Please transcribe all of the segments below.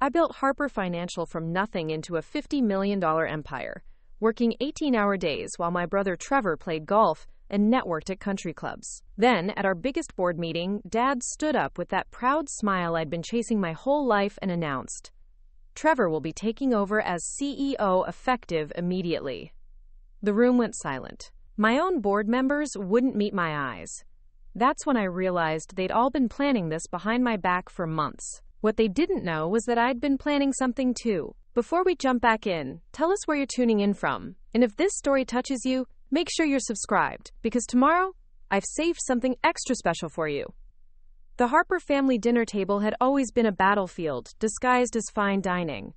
I built Harper Financial from nothing into a $50 million empire, working 18-hour days while my brother Trevor played golf and networked at country clubs. Then, at our biggest board meeting, Dad stood up with that proud smile I'd been chasing my whole life and announced, "Trevor will be taking over as CEO effective immediately." The room went silent. My own board members wouldn't meet my eyes. That's when I realized they'd all been planning this behind my back for months. What they didn't know was that I'd been planning something too. Before we jump back in, tell us where you're tuning in from. And if this story touches you, make sure you're subscribed, because tomorrow, I've saved something extra special for you. The Harper family dinner table had always been a battlefield, disguised as fine dining.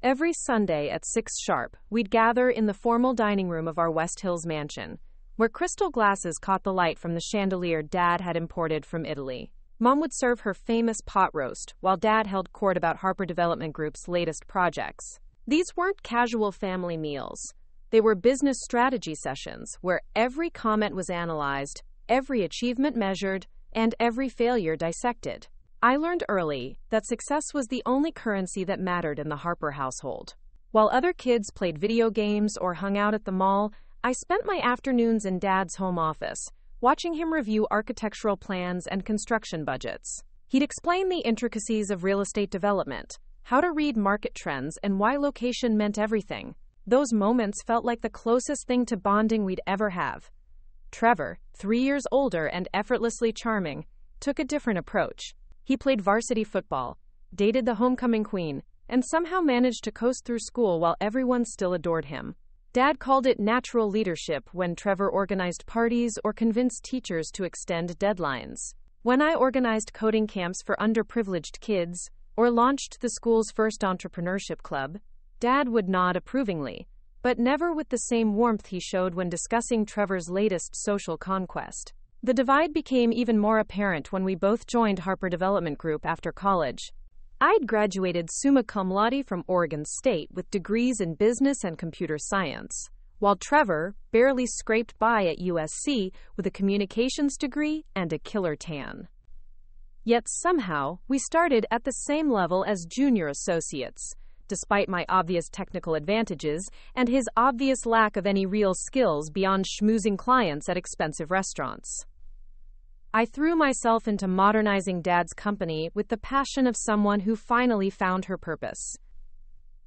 Every Sunday at 6 sharp, we'd gather in the formal dining room of our West Hills mansion, where crystal glasses caught the light from the chandelier Dad had imported from Italy. Mom would serve her famous pot roast, while Dad held court about Harper Development Group's latest projects. These weren't casual family meals. They were business strategy sessions, where every comment was analyzed, every achievement measured, and every failure dissected. I learned early that success was the only currency that mattered in the Harper household. While other kids played video games or hung out at the mall, I spent my afternoons in Dad's home office, watching him review architectural plans and construction budgets. He'd explain the intricacies of real estate development, how to read market trends, and why location meant everything. Those moments felt like the closest thing to bonding we'd ever have. Trevor, 3 years older and effortlessly charming, took a different approach. He played varsity football, dated the homecoming queen, and somehow managed to coast through school while everyone still adored him. Dad called it natural leadership when Trevor organized parties or convinced teachers to extend deadlines. When I organized coding camps for underprivileged kids or launched the school's first entrepreneurship club, Dad would nod approvingly, but never with the same warmth he showed when discussing Trevor's latest social conquest. The divide became even more apparent when we both joined Harper Development Group after college. I'd graduated summa cum laude from Oregon State with degrees in business and computer science, while Trevor barely scraped by at USC with a communications degree and a killer tan. Yet somehow, we started at the same level as junior associates, despite my obvious technical advantages and his obvious lack of any real skills beyond schmoozing clients at expensive restaurants. I threw myself into modernizing Dad's company with the passion of someone who finally found her purpose.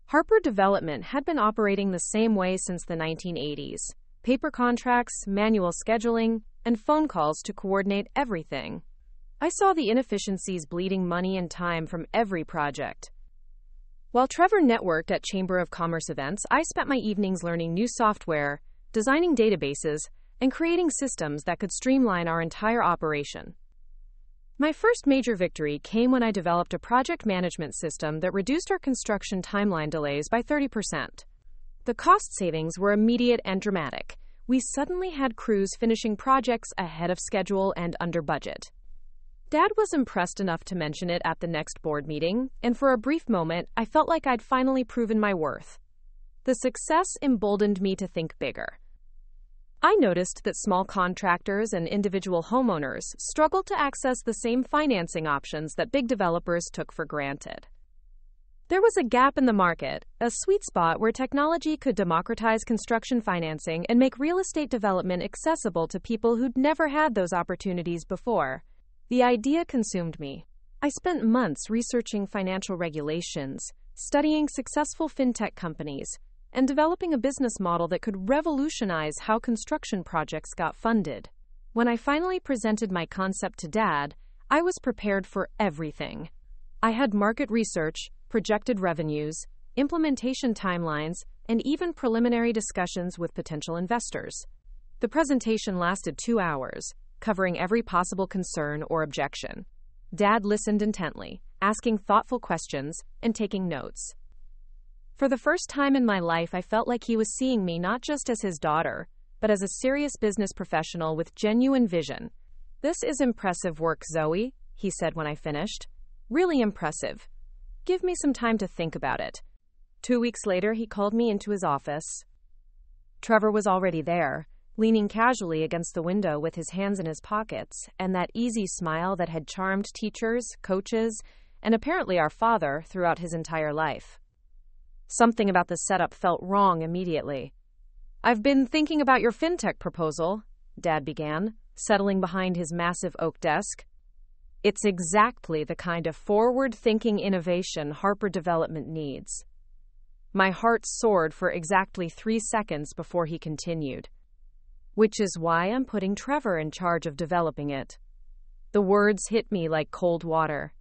Harper Development had been operating the same way since the 1980s. Paper contracts, manual scheduling, and phone calls to coordinate everything. I saw the inefficiencies bleeding money and time from every project. While Trevor networked at Chamber of Commerce events, I spent my evenings learning new software, designing databases, and creating systems that could streamline our entire operation. My first major victory came when I developed a project management system that reduced our construction timeline delays by 30%. The cost savings were immediate and dramatic. We suddenly had crews finishing projects ahead of schedule and under budget. Dad was impressed enough to mention it at the next board meeting, and for a brief moment, I felt like I'd finally proven my worth. The success emboldened me to think bigger. I noticed that small contractors and individual homeowners struggled to access the same financing options that big developers took for granted. There was a gap in the market, a sweet spot where technology could democratize construction financing and make real estate development accessible to people who'd never had those opportunities before. The idea consumed me. I spent months researching financial regulations, studying successful fintech companies, and developing a business model that could revolutionize how construction projects got funded. When I finally presented my concept to Dad, I was prepared for everything. I had market research, projected revenues, implementation timelines, and even preliminary discussions with potential investors. The presentation lasted 2 hours, covering every possible concern or objection. Dad listened intently, asking thoughtful questions and taking notes. For the first time in my life, I felt like he was seeing me not just as his daughter, but as a serious business professional with genuine vision. "This is impressive work, Zoe," he said when I finished. "Really impressive. Give me some time to think about it." 2 weeks later, he called me into his office. Trevor was already there, leaning casually against the window with his hands in his pockets, and that easy smile that had charmed teachers, coaches, and apparently our father throughout his entire life. Something about the setup felt wrong immediately. "I've been thinking about your fintech proposal," Dad began, settling behind his massive oak desk. "It's exactly the kind of forward-thinking innovation Harper Development needs." My heart soared for exactly 3 seconds before he continued. "Which is why I'm putting Trevor in charge of developing it." The words hit me like cold water.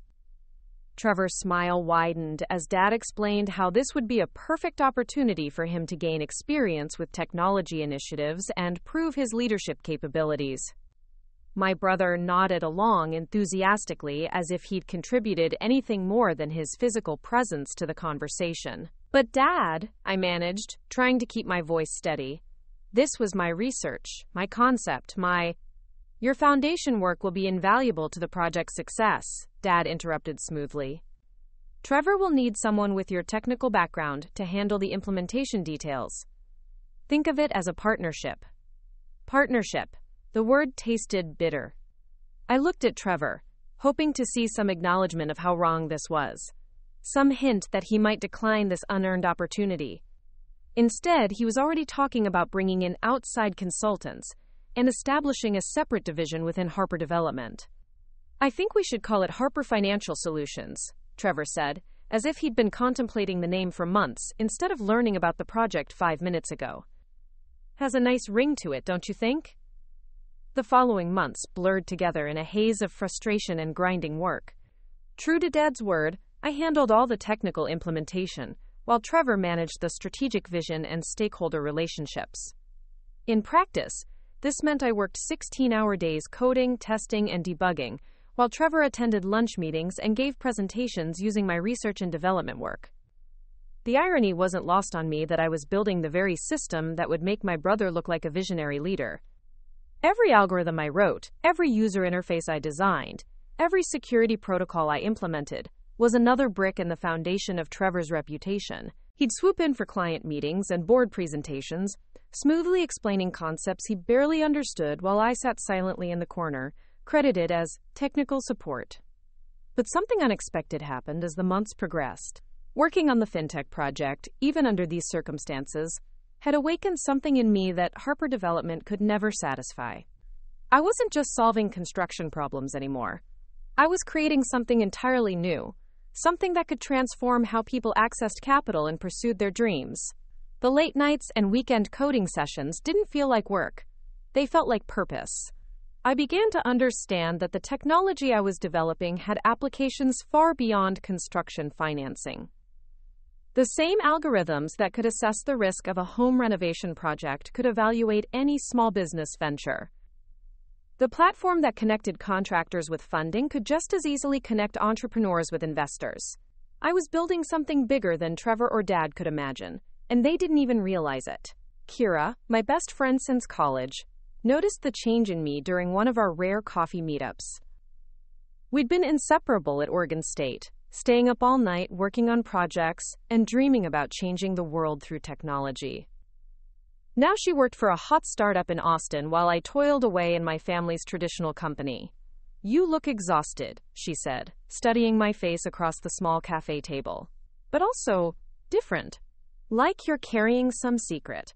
Trevor's smile widened as Dad explained how this would be a perfect opportunity for him to gain experience with technology initiatives and prove his leadership capabilities. My brother nodded along enthusiastically as if he'd contributed anything more than his physical presence to the conversation. "But Dad," I managed, trying to keep my voice steady, "this was my research, my concept, Your foundation work will be invaluable to the project's success," Dad interrupted smoothly. "Trevor will need someone with your technical background to handle the implementation details. Think of it as a partnership." Partnership. The word tasted bitter. I looked at Trevor, hoping to see some acknowledgement of how wrong this was. Some hint that he might decline this unearned opportunity. Instead, he was already talking about bringing in outside consultants and establishing a separate division within Harper Development. "I think we should call it Harper Financial Solutions," Trevor said, as if he'd been contemplating the name for months instead of learning about the project 5 minutes ago. "Has a nice ring to it, don't you think?" The following months blurred together in a haze of frustration and grinding work. True to Dad's word, I handled all the technical implementation, while Trevor managed the strategic vision and stakeholder relationships. In practice, this meant I worked 16-hour days coding, testing, and debugging, while Trevor attended lunch meetings and gave presentations using my research and development work. The irony wasn't lost on me that I was building the very system that would make my brother look like a visionary leader. Every algorithm I wrote, every user interface I designed, every security protocol I implemented was another brick in the foundation of Trevor's reputation. He'd swoop in for client meetings and board presentations, smoothly explaining concepts he barely understood while I sat silently in the corner, credited as technical support. But something unexpected happened as the months progressed. Working on the fintech project, even under these circumstances, had awakened something in me that Harper Development could never satisfy. I wasn't just solving construction problems anymore. I was creating something entirely new, something that could transform how people accessed capital and pursued their dreams. The late nights and weekend coding sessions didn't feel like work. They felt like purpose. I began to understand that the technology I was developing had applications far beyond construction financing. The same algorithms that could assess the risk of a home renovation project could evaluate any small business venture. The platform that connected contractors with funding could just as easily connect entrepreneurs with investors. I was building something bigger than Trevor or Dad could imagine, and they didn't even realize it. Kira, my best friend since college, noticed the change in me during one of our rare coffee meetups. We'd been inseparable at Oregon State, staying up all night working on projects and dreaming about changing the world through technology. Now she worked for a hot startup in Austin while I toiled away in my family's traditional company. "You look exhausted," she said, studying my face across the small cafe table. "But also different. Like you're carrying some secret."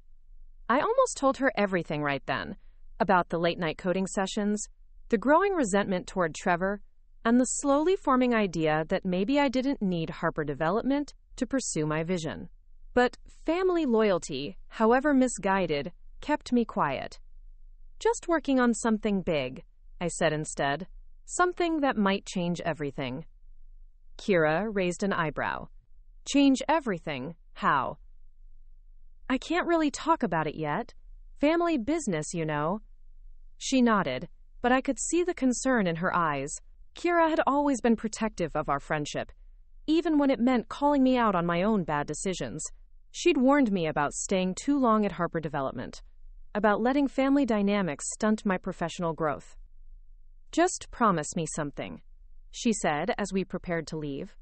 I almost told her everything right then, about the late-night coding sessions, the growing resentment toward Trevor, and the slowly forming idea that maybe I didn't need Harper Development to pursue my vision. But family loyalty, however misguided, kept me quiet. "Just working on something big," I said instead. "Something that might change everything." Kira raised an eyebrow. "Change everything? How?" "I can't really talk about it yet. Family business, you know." She nodded, but I could see the concern in her eyes. Kira had always been protective of our friendship, even when it meant calling me out on my own bad decisions. She'd warned me about staying too long at Harper Development, about letting family dynamics stunt my professional growth. "Just promise me something," she said as we prepared to leave.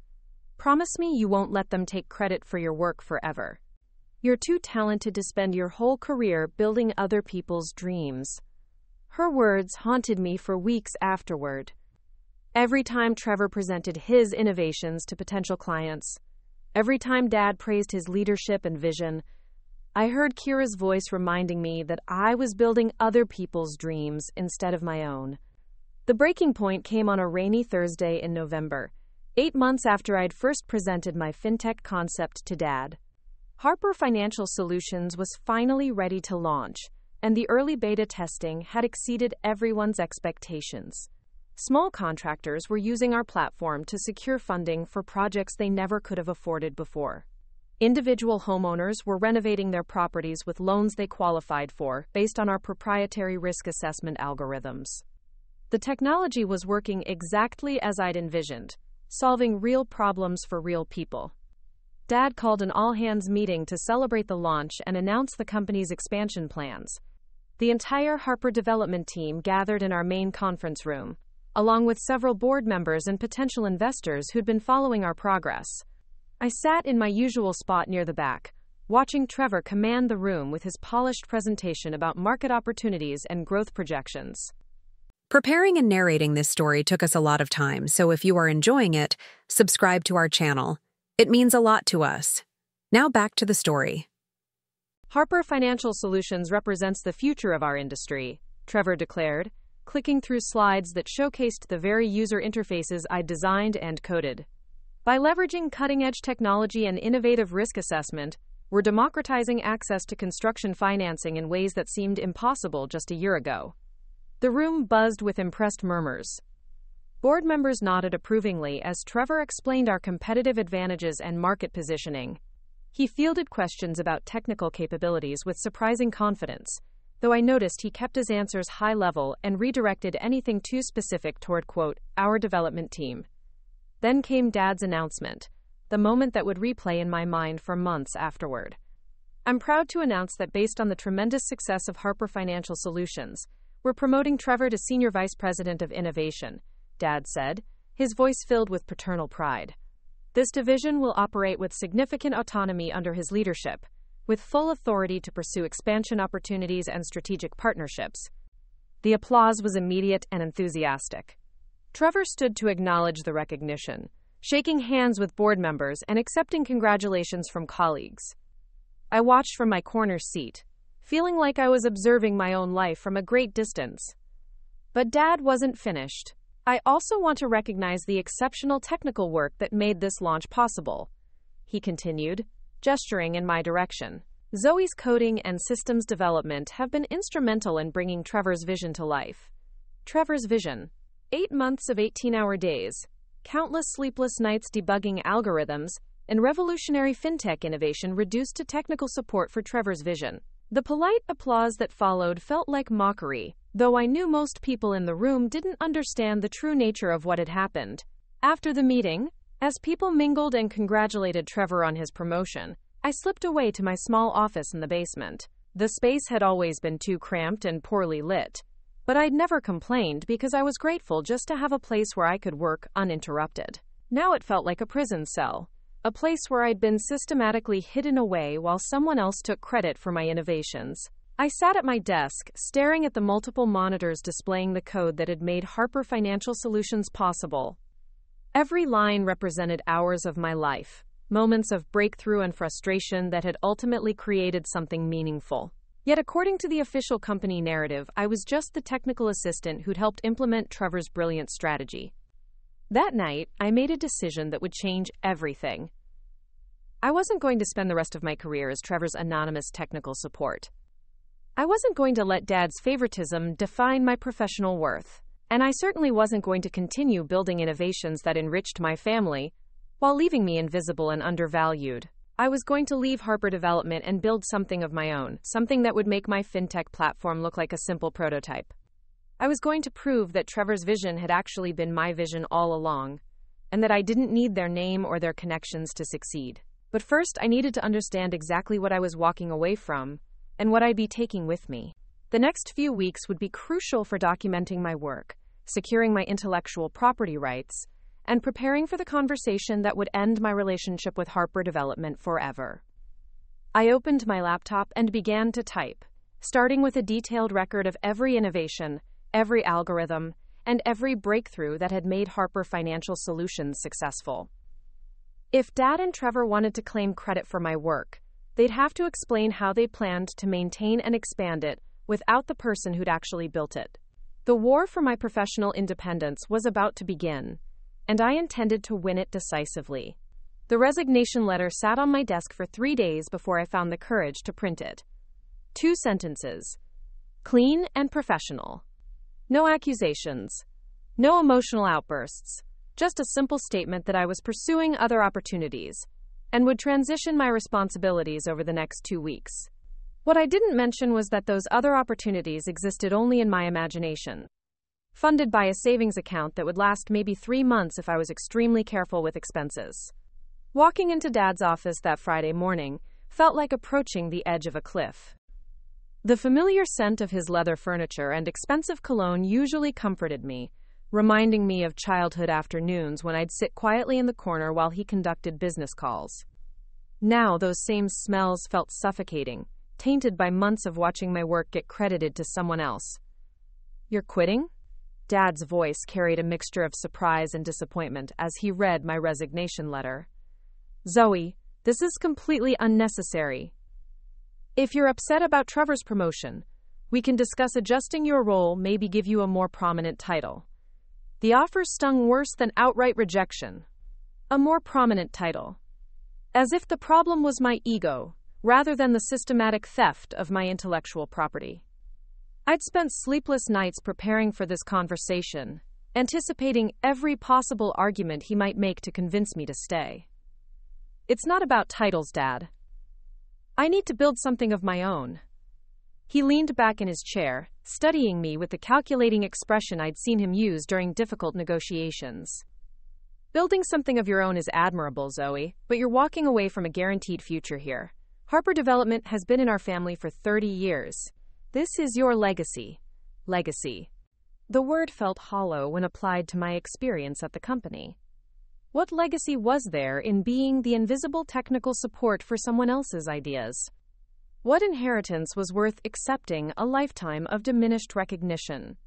"Promise me you won't let them take credit for your work forever. You're too talented to spend your whole career building other people's dreams." Her words haunted me for weeks afterward. Every time Trevor presented his innovations to potential clients, every time Dad praised his leadership and vision, I heard Kira's voice reminding me that I was building other people's dreams instead of my own. The breaking point came on a rainy Thursday in November, 8 months after I'd first presented my fintech concept to Dad. Harper Financial Solutions was finally ready to launch, and the early beta testing had exceeded everyone's expectations. Small contractors were using our platform to secure funding for projects they never could have afforded before. Individual homeowners were renovating their properties with loans they qualified for based on our proprietary risk assessment algorithms. The technology was working exactly as I'd envisioned, solving real problems for real people. Dad called an all-hands meeting to celebrate the launch and announce the company's expansion plans. The entire Harper Development team gathered in our main conference room, along with several board members and potential investors who'd been following our progress. I sat in my usual spot near the back, watching Trevor command the room with his polished presentation about market opportunities and growth projections. Preparing and narrating this story took us a lot of time, so if you are enjoying it, subscribe to our channel. It means a lot to us. Now back to the story. Harper Financial Solutions represents the future of our industry, Trevor declared, clicking through slides that showcased the very user interfaces I'd designed and coded. By leveraging cutting-edge technology and innovative risk assessment, we're democratizing access to construction financing in ways that seemed impossible just a year ago. The room buzzed with impressed murmurs. Board members nodded approvingly as Trevor explained our competitive advantages and market positioning. He fielded questions about technical capabilities with surprising confidence, though I noticed he kept his answers high level and redirected anything too specific toward, quote, our development team. Then came Dad's announcement, the moment that would replay in my mind for months afterward. I'm proud to announce that based on the tremendous success of Harper Financial Solutions, we're promoting Trevor to Senior Vice President of Innovation, Dad said, his voice filled with paternal pride. This division will operate with significant autonomy under his leadership, with full authority to pursue expansion opportunities and strategic partnerships. The applause was immediate and enthusiastic. Trevor stood to acknowledge the recognition, shaking hands with board members and accepting congratulations from colleagues. I watched from my corner seat, feeling like I was observing my own life from a great distance. But Dad wasn't finished. I also want to recognize the exceptional technical work that made this launch possible, he continued, gesturing in my direction. Zoe's coding and systems development have been instrumental in bringing Trevor's vision to life. Trevor's vision: 8 months of 18-hour days, countless sleepless nights debugging algorithms, and revolutionary fintech innovation reduced to technical support for Trevor's vision. The polite applause that followed felt like mockery, though I knew most people in the room didn't understand the true nature of what had happened. After the meeting, as people mingled and congratulated Trevor on his promotion, I slipped away to my small office in the basement. The space had always been too cramped and poorly lit, but I'd never complained because I was grateful just to have a place where I could work uninterrupted. Now it felt like a prison cell, a place where I'd been systematically hidden away while someone else took credit for my innovations. I sat at my desk, staring at the multiple monitors displaying the code that had made Harper Financial Solutions possible. Every line represented hours of my life, moments of breakthrough and frustration that had ultimately created something meaningful. Yet according to the official company narrative, I was just the technical assistant who'd helped implement Trevor's brilliant strategy. That night, I made a decision that would change everything. I wasn't going to spend the rest of my career as Trevor's anonymous technical support. I wasn't going to let Dad's favoritism define my professional worth, and I certainly wasn't going to continue building innovations that enriched my family while leaving me invisible and undervalued. I was going to leave Harper Development and build something of my own, something that would make my fintech platform look like a simple prototype. I was going to prove that Trevor's vision had actually been my vision all along, and that I didn't need their name or their connections to succeed. But first, I needed to understand exactly what I was walking away from, and what I'd be taking with me. The next few weeks would be crucial for documenting my work, securing my intellectual property rights, and preparing for the conversation that would end my relationship with Harper Development forever. I opened my laptop and began to type, starting with a detailed record of every innovation, every algorithm, and every breakthrough that had made Harper Financial Solutions successful. If Dad and Trevor wanted to claim credit for my work, they'd have to explain how they planned to maintain and expand it without the person who'd actually built it. The war for my professional independence was about to begin, and I intended to win it decisively. The resignation letter sat on my desk for 3 days before I found the courage to print it. 2 sentences. Clean and professional. No accusations. No emotional outbursts. Just a simple statement that I was pursuing other opportunities and would transition my responsibilities over the next 2 weeks. What I didn't mention was that those other opportunities existed only in my imagination, funded by a savings account that would last maybe 3 months if I was extremely careful with expenses. Walking into Dad's office that Friday morning felt like approaching the edge of a cliff. The familiar scent of his leather furniture and expensive cologne usually comforted me, reminding me of childhood afternoons when I'd sit quietly in the corner while he conducted business calls. Now those same smells felt suffocating, tainted by months of watching my work get credited to someone else. "You're quitting?" Dad's voice carried a mixture of surprise and disappointment as he read my resignation letter. "Zoe, this is completely unnecessary. If you're upset about Trevor's promotion, we can discuss adjusting your role, maybe give you a more prominent title." The offer stung worse than outright rejection. A more prominent title. As if the problem was my ego, rather than the systematic theft of my intellectual property. I'd spent sleepless nights preparing for this conversation, anticipating every possible argument he might make to convince me to stay. "It's not about titles, Dad. I need to build something of my own." He leaned back in his chair, studying me with the calculating expression I'd seen him use during difficult negotiations. "Building something of your own is admirable, Zoe, but you're walking away from a guaranteed future here. Harper Development has been in our family for 30 years. This is your legacy." Legacy. The word felt hollow when applied to my experience at the company. What legacy was there in being the invisible technical support for someone else's ideas? What inheritance was worth accepting a lifetime of diminished recognition?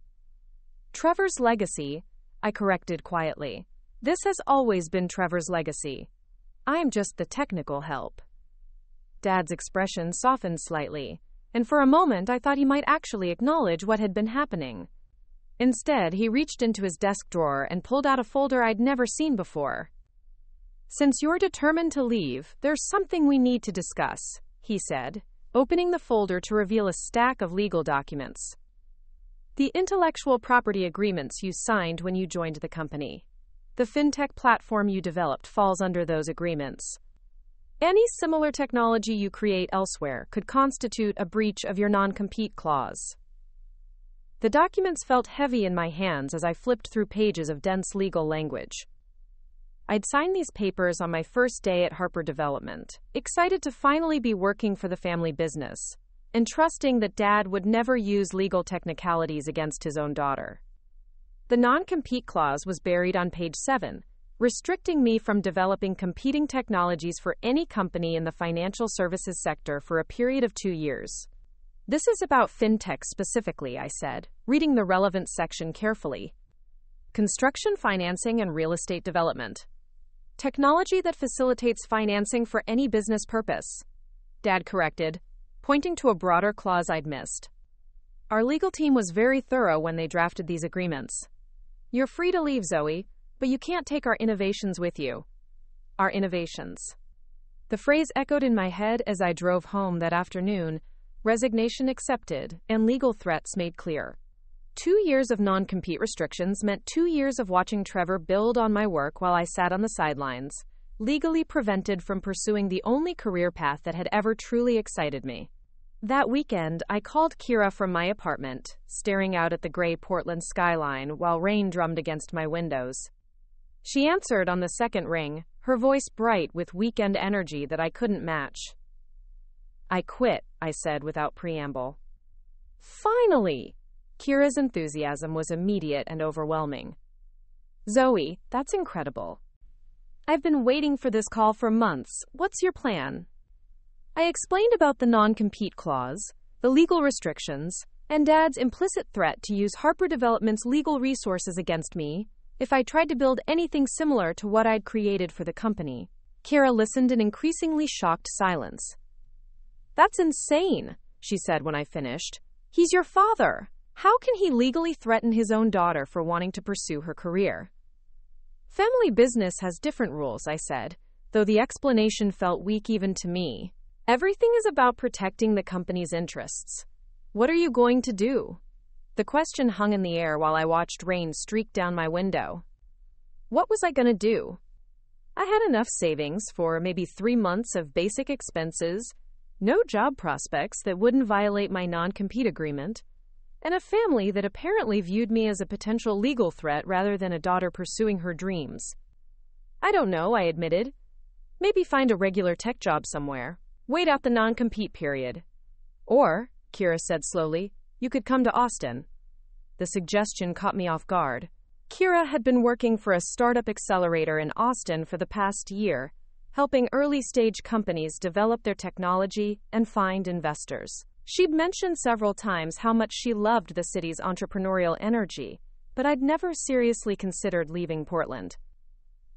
"Trevor's legacy," I corrected quietly. "This has always been Trevor's legacy. I'm just the technical help." Dad's expression softened slightly, and for a moment I thought he might actually acknowledge what had been happening. Instead, he reached into his desk drawer and pulled out a folder I'd never seen before. "Since you're determined to leave, there's something we need to discuss," he said, opening the folder to reveal a stack of legal documents. "The intellectual property agreements you signed when you joined the company. The fintech platform you developed falls under those agreements. Any similar technology you create elsewhere could constitute a breach of your non-compete clause." The documents felt heavy in my hands as I flipped through pages of dense legal language. I'd signed these papers on my first day at Harper Development, excited to finally be working for the family business, and trusting that Dad would never use legal technicalities against his own daughter. The non-compete clause was buried on page 7, restricting me from developing competing technologies for any company in the financial services sector for a period of 2 years. "This is about fintech specifically," I said, reading the relevant section carefully. "Construction financing and real estate development. Technology that facilitates financing for any business purpose," Dad corrected, pointing to a broader clause I'd missed. "Our legal team was very thorough when they drafted these agreements. You're free to leave, Zoe, but you can't take our innovations with you." Our innovations. The phrase echoed in my head as I drove home that afternoon, resignation accepted, and legal threats made clear. 2 years of non-compete restrictions meant 2 years of watching Trevor build on my work while I sat on the sidelines, legally prevented from pursuing the only career path that had ever truly excited me. That weekend, I called Kira from my apartment, staring out at the gray Portland skyline while rain drummed against my windows. She answered on the second ring, her voice bright with weekend energy that I couldn't match. "I quit," I said without preamble. "Finally!" Kira's enthusiasm was immediate and overwhelming. "Zoe, that's incredible. I've been waiting for this call for months. What's your plan?" I explained about the non-compete clause, the legal restrictions, and Dad's implicit threat to use Harper Development's legal resources against me if I tried to build anything similar to what I'd created for the company. Kira listened in increasingly shocked silence. "That's insane," she said when I finished. "He's your father. How can he legally threaten his own daughter for wanting to pursue her career?" "Family business has different rules," I said, though the explanation felt weak even to me. "Everything is about protecting the company's interests. What are you going to do?" The question hung in the air while I watched rain streak down my window. What was I going to do? I had enough savings for maybe 3 months of basic expenses, no job prospects that wouldn't violate my non-compete agreement, and a family that apparently viewed me as a potential legal threat rather than a daughter pursuing her dreams. "I don't know," I admitted. "Maybe find a regular tech job somewhere. Wait out the non-compete period. Or," Kira said slowly, "you could come to Austin." The suggestion caught me off guard. Kira had been working for a startup accelerator in Austin for the past year, helping early-stage companies develop their technology and find investors. She'd mentioned several times how much she loved the city's entrepreneurial energy, but I'd never seriously considered leaving Portland.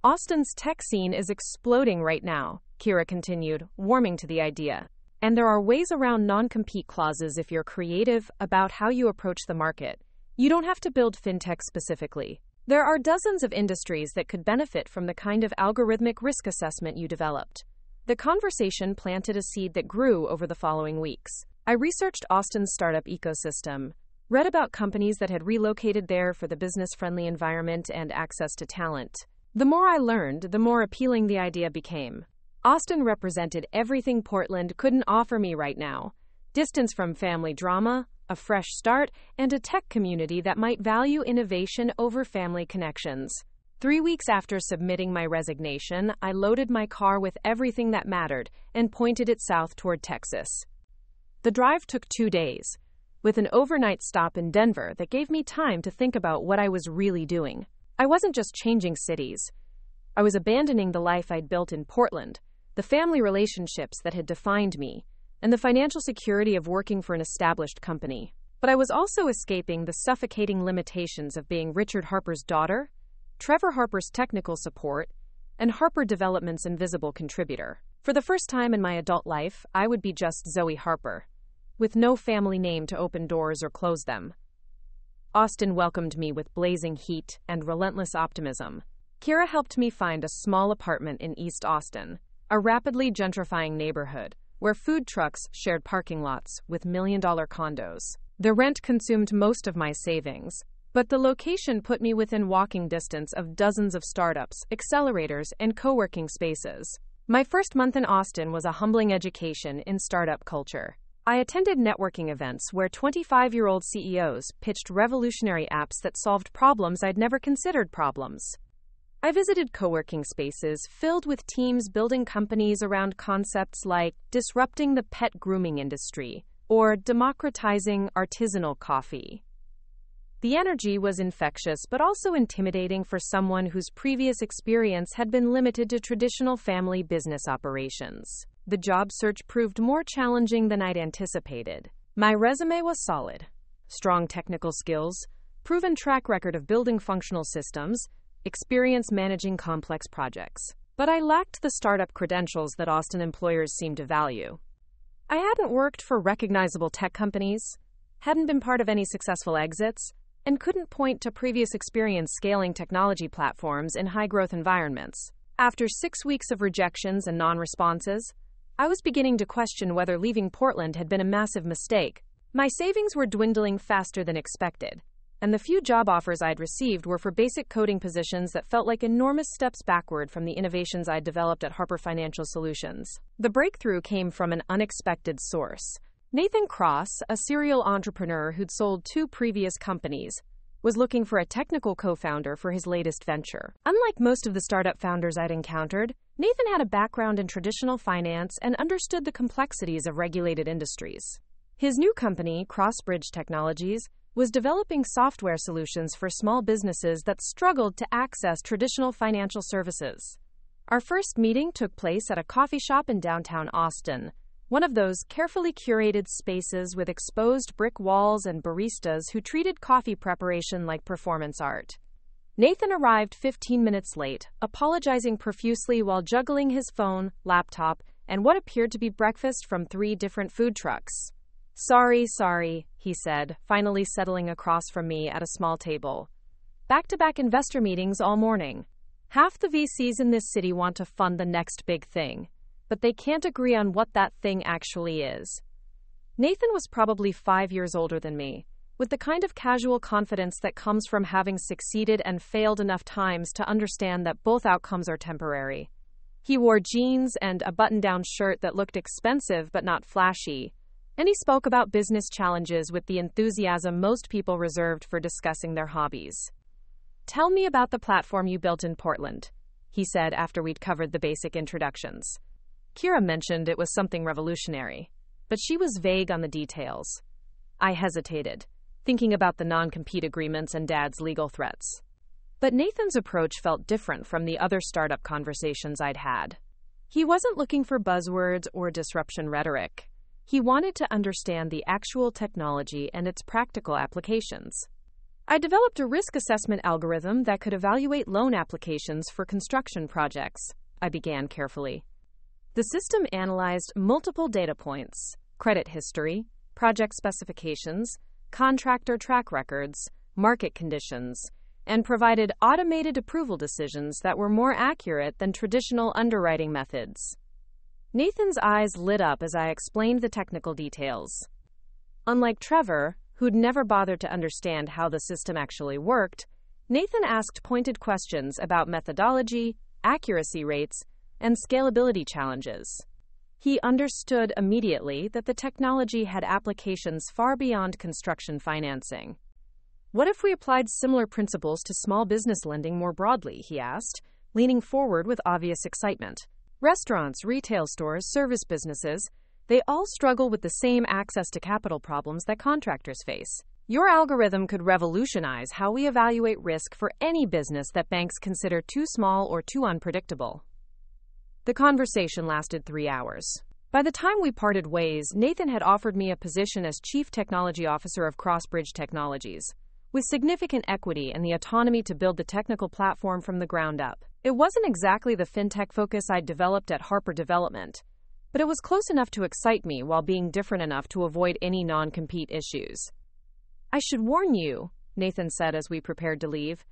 "Austin's tech scene is exploding right now," Kira continued, warming to the idea. "And there are ways around non-compete clauses if you're creative about how you approach the market. You don't have to build fintech specifically. There are dozens of industries that could benefit from the kind of algorithmic risk assessment you developed." The conversation planted a seed that grew over the following weeks. I researched Austin's startup ecosystem, read about companies that had relocated there for the business-friendly environment and access to talent. The more I learned, the more appealing the idea became. Austin represented everything Portland couldn't offer me right now: distance from family drama, a fresh start, and a tech community that might value innovation over family connections. 3 weeks after submitting my resignation, I loaded my car with everything that mattered and pointed it south toward Texas. The drive took 2 days, with an overnight stop in Denver that gave me time to think about what I was really doing. I wasn't just changing cities. I was abandoning the life I'd built in Portland, the family relationships that had defined me, and the financial security of working for an established company. But I was also escaping the suffocating limitations of being Richard Harper's daughter, Trevor Harper's technical support, and Harper Development's invisible contributor. For the first time in my adult life, I would be just Zoe Harper, with no family name to open doors or close them. Austin welcomed me with blazing heat and relentless optimism. Kira helped me find a small apartment in East Austin, a rapidly gentrifying neighborhood where food trucks shared parking lots with million-dollar condos. The rent consumed most of my savings, but the location put me within walking distance of dozens of startups, accelerators, and co-working spaces. My first month in Austin was a humbling education in startup culture. I attended networking events where 25-year-old CEOs pitched revolutionary apps that solved problems I'd never considered problems. I visited co-working spaces filled with teams building companies around concepts like disrupting the pet grooming industry or democratizing artisanal coffee. The energy was infectious but also intimidating for someone whose previous experience had been limited to traditional family business operations. The job search proved more challenging than I'd anticipated. My resume was solid. Strong technical skills, proven track record of building functional systems, experience managing complex projects. But I lacked the startup credentials that Austin employers seemed to value. I hadn't worked for recognizable tech companies, hadn't been part of any successful exits, and couldn't point to previous experience scaling technology platforms in high-growth environments. After 6 weeks of rejections and non-responses, I was beginning to question whether leaving Portland had been a massive mistake. My savings were dwindling faster than expected, and the few job offers I'd received were for basic coding positions that felt like enormous steps backward from the innovations I'd developed at Harper Financial Solutions. The breakthrough came from an unexpected source. Nathan Cross, a serial entrepreneur who'd sold 2 previous companies, was looking for a technical co-founder for his latest venture. Unlike most of the startup founders I'd encountered, Nathan had a background in traditional finance and understood the complexities of regulated industries. His new company, Crossbridge Technologies, was developing software solutions for small businesses that struggled to access traditional financial services. Our first meeting took place at a coffee shop in downtown Austin, One of those carefully curated spaces with exposed brick walls and baristas who treated coffee preparation like performance art. Nathan arrived 15 minutes late, apologizing profusely while juggling his phone, laptop, and what appeared to be breakfast from 3 different food trucks. Sorry, he said, finally settling across from me at a small table. Back-to-back investor meetings all morning. Half the VCs in this city want to fund the next big thing, but they can't agree on what that thing actually is. Nathan was probably 5 years older than me, with the kind of casual confidence that comes from having succeeded and failed enough times to understand that both outcomes are temporary. He wore jeans and a button-down shirt that looked expensive but not flashy, and he spoke about business challenges with the enthusiasm most people reserved for discussing their hobbies. "Tell me about the platform you built in Portland," he said after we'd covered the basic introductions. Kira mentioned it was something revolutionary, but she was vague on the details. I hesitated, thinking about the non-compete agreements and Dad's legal threats. But Nathan's approach felt different from the other startup conversations I'd had. He wasn't looking for buzzwords or disruption rhetoric. He wanted to understand the actual technology and its practical applications. I developed a risk assessment algorithm that could evaluate loan applications for construction projects, I began carefully. The system analyzed multiple data points: credit history, project specifications, contractor track records, market conditions, and provided automated approval decisions that were more accurate than traditional underwriting methods. Nathan's eyes lit up as I explained the technical details. Unlike Trevor, who'd never bothered to understand how the system actually worked, Nathan asked pointed questions about methodology, accuracy rates, and scalability challenges. He understood immediately that the technology had applications far beyond construction financing. "What if we applied similar principles to small business lending more broadly?" he asked, leaning forward with obvious excitement. "Restaurants, retail stores, service businesses, they all struggle with the same access to capital problems that contractors face. Your algorithm could revolutionize how we evaluate risk for any business that banks consider too small or too unpredictable." The conversation lasted 3 hours. By the time we parted ways, Nathan had offered me a position as Chief Technology Officer of Crossbridge Technologies, with significant equity and the autonomy to build the technical platform from the ground up. It wasn't exactly the fintech focus I'd developed at Harper Development, but it was close enough to excite me while being different enough to avoid any non-compete issues. "I should warn you," Nathan said as we prepared to leave,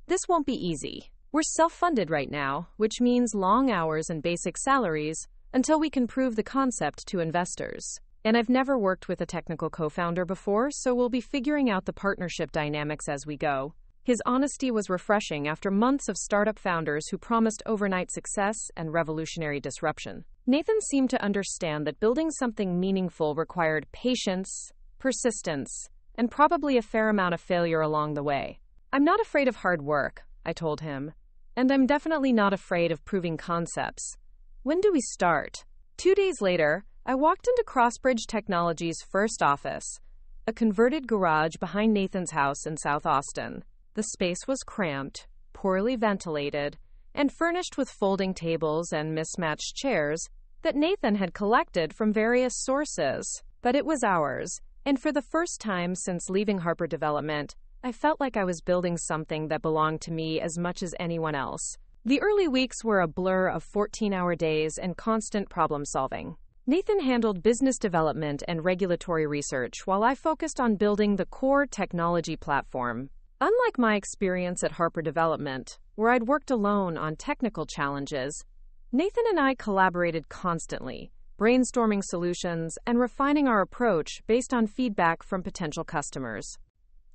"this won't be easy. We're self-funded right now, which means long hours and basic salaries until we can prove the concept to investors. And I've never worked with a technical co-founder before, so we'll be figuring out the partnership dynamics as we go." His honesty was refreshing after months of startup founders who promised overnight success and revolutionary disruption. Nathan seemed to understand that building something meaningful required patience, persistence, and probably a fair amount of failure along the way. "I'm not afraid of hard work," I told him, "and I'm definitely not afraid of proving concepts. When do we start?" 2 days later, I walked into Crossbridge Technologies' first office, a converted garage behind Nathan's house in South Austin. The space was cramped, poorly ventilated, and furnished with folding tables and mismatched chairs that Nathan had collected from various sources. But it was ours, and for the first time since leaving Harper Development, I felt like I was building something that belonged to me as much as anyone else. The early weeks were a blur of 14-hour days and constant problem-solving. Nathan handled business development and regulatory research while I focused on building the core technology platform. Unlike my experience at Harper Development, where I'd worked alone on technical challenges, Nathan and I collaborated constantly, brainstorming solutions and refining our approach based on feedback from potential customers.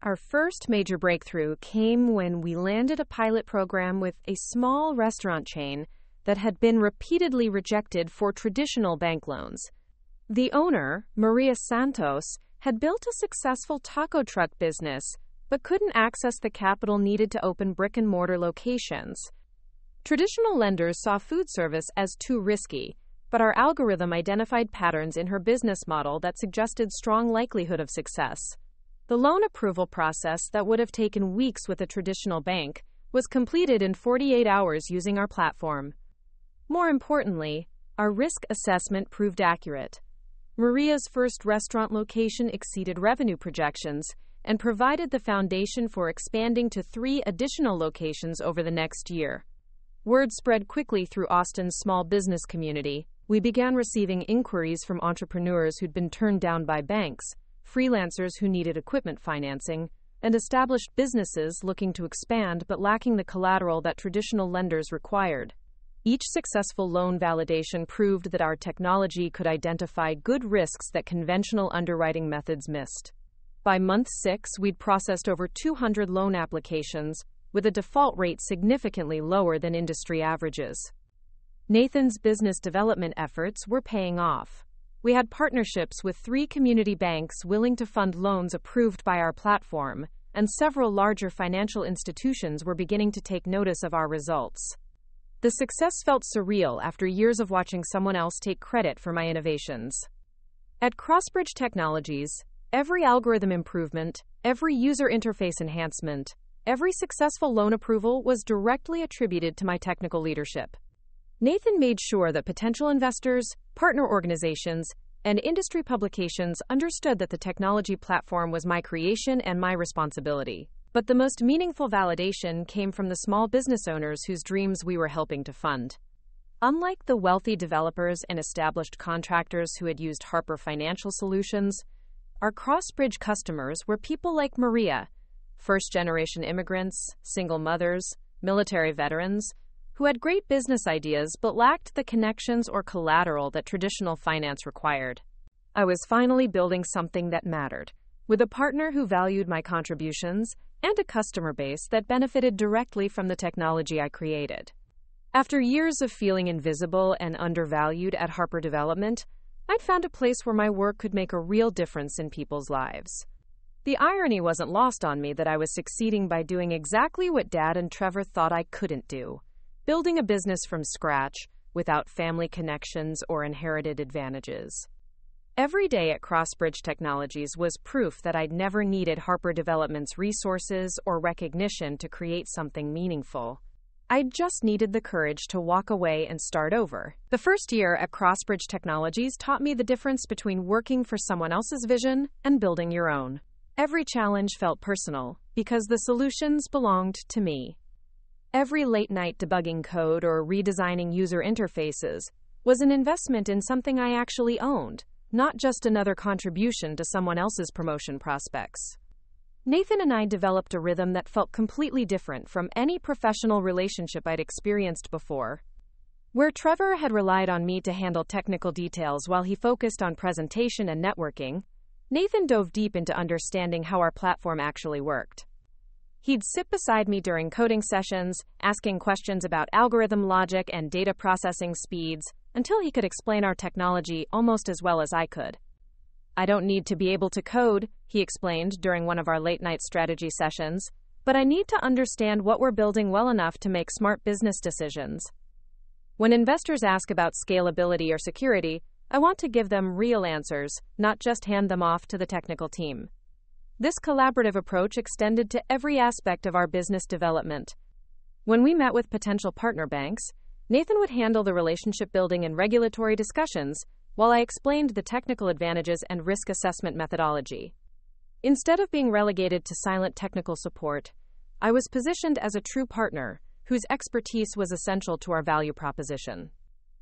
Our first major breakthrough came when we landed a pilot program with a small restaurant chain that had been repeatedly rejected for traditional bank loans. The owner, Maria Santos, had built a successful taco truck business, but couldn't access the capital needed to open brick-and-mortar locations. Traditional lenders saw food service as too risky, but our algorithm identified patterns in her business model that suggested strong likelihood of success. The loan approval process that would have taken weeks with a traditional bank was completed in 48 hours using our platform. More importantly, our risk assessment proved accurate, Maria's first restaurant location exceeded revenue projections and provided the foundation for expanding to 3 additional locations over the next year. Word spread quickly through Austin's small business community. We began receiving inquiries from entrepreneurs who'd been turned down by banks, freelancers who needed equipment financing, and established businesses looking to expand but lacking the collateral that traditional lenders required. Each successful loan validation proved that our technology could identify good risks that conventional underwriting methods missed. By month 6, we'd processed over 200 loan applications, with a default rate significantly lower than industry averages. Nathan's business development efforts were paying off. We had partnerships with 3 community banks willing to fund loans approved by our platform, and several larger financial institutions were beginning to take notice of our results. The success felt surreal after years of watching someone else take credit for my innovations. At Crossbridge Technologies, every algorithm improvement, every user interface enhancement, every successful loan approval was directly attributed to my technical leadership. Nathan made sure that potential investors, partner organizations, and industry publications understood that the technology platform was my creation and my responsibility. But the most meaningful validation came from the small business owners whose dreams we were helping to fund. Unlike the wealthy developers and established contractors who had used Harper Financial solutions, our Crossbridge customers were people like Maria, first-generation immigrants, single mothers, military veterans, who had great business ideas but lacked the connections or collateral that traditional finance required. I was finally building something that mattered, with a partner who valued my contributions and a customer base that benefited directly from the technology I created. After years of feeling invisible and undervalued at Harper Development, I'd found a place where my work could make a real difference in people's lives. The irony wasn't lost on me that I was succeeding by doing exactly what Dad and Trevor thought I couldn't do. Building a business from scratch, without family connections or inherited advantages. Every day at Crossbridge Technologies was proof that I'd never needed Harper Development's resources or recognition to create something meaningful. I just needed the courage to walk away and start over. The first year at Crossbridge Technologies taught me the difference between working for someone else's vision and building your own. Every challenge felt personal, because the solutions belonged to me. Every late-night debugging code or redesigning user interfaces was an investment in something I actually owned, not just another contribution to someone else's promotion prospects. Nathan and I developed a rhythm that felt completely different from any professional relationship I'd experienced before. Where Trevor had relied on me to handle technical details while he focused on presentation and networking, Nathan dove deep into understanding how our platform actually worked. He'd sit beside me during coding sessions, asking questions about algorithm logic and data processing speeds, until he could explain our technology almost as well as I could. "I don't need to be able to code," he explained during one of our late-night strategy sessions, "but I need to understand what we're building well enough to make smart business decisions. When investors ask about scalability or security, I want to give them real answers, not just hand them off to the technical team." This collaborative approach extended to every aspect of our business development. When we met with potential partner banks, Nathan would handle the relationship building and regulatory discussions, while I explained the technical advantages and risk assessment methodology. Instead of being relegated to silent technical support, I was positioned as a true partner, whose expertise was essential to our value proposition.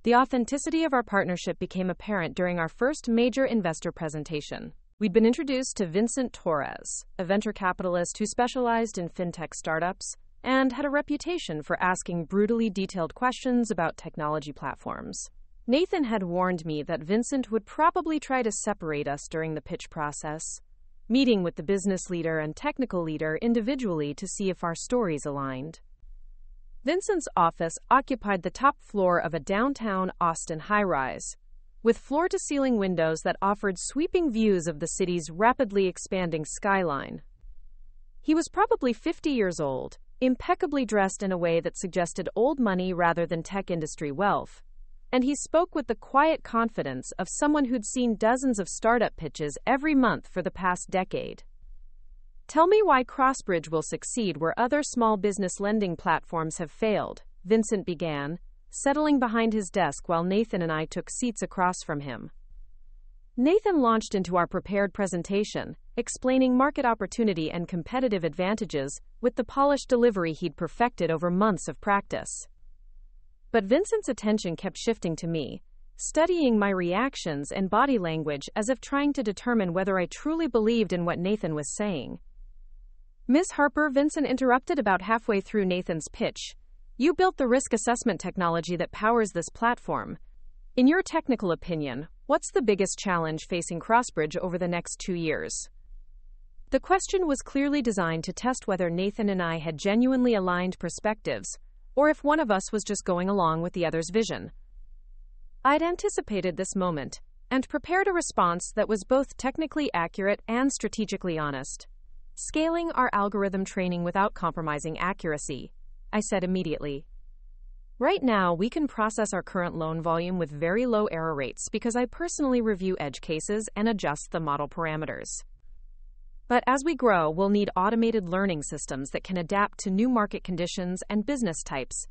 The authenticity of our partnership became apparent during our first major investor presentation. We'd been introduced to Vincent Torres, a venture capitalist who specialized in fintech startups and had a reputation for asking brutally detailed questions about technology platforms. Nathan had warned me that Vincent would probably try to separate us during the pitch process, meeting with the business leader and technical leader individually to see if our stories aligned. Vincent's office occupied the top floor of a downtown Austin high-rise, with floor-to-ceiling windows that offered sweeping views of the city's rapidly expanding skyline. He was probably 50 years old, impeccably dressed in a way that suggested old money rather than tech industry wealth, and he spoke with the quiet confidence of someone who'd seen dozens of startup pitches every month for the past decade. "Tell me why Crossbridge will succeed where other small business lending platforms have failed," Vincent began, settling behind his desk while Nathan and I took seats across from him. Nathan launched into our prepared presentation, explaining market opportunity and competitive advantages with the polished delivery he'd perfected over months of practice. But Vincent's attention kept shifting to me, studying my reactions and body language as if trying to determine whether I truly believed in what Nathan was saying. "Miss Harper," Vincent interrupted about halfway through Nathan's pitch, "you built the risk assessment technology that powers this platform. In your technical opinion, what's the biggest challenge facing Crossbridge over the next 2 years?" The question was clearly designed to test whether Nathan and I had genuinely aligned perspectives, or if one of us was just going along with the other's vision. I'd anticipated this moment, and prepared a response that was both technically accurate and strategically honest. "Scaling our algorithm training without compromising accuracy," I said immediately. "Right now, we can process our current loan volume with very low error rates because I personally review edge cases and adjust the model parameters. But as we grow, we'll need automated learning systems that can adapt to new market conditions and business types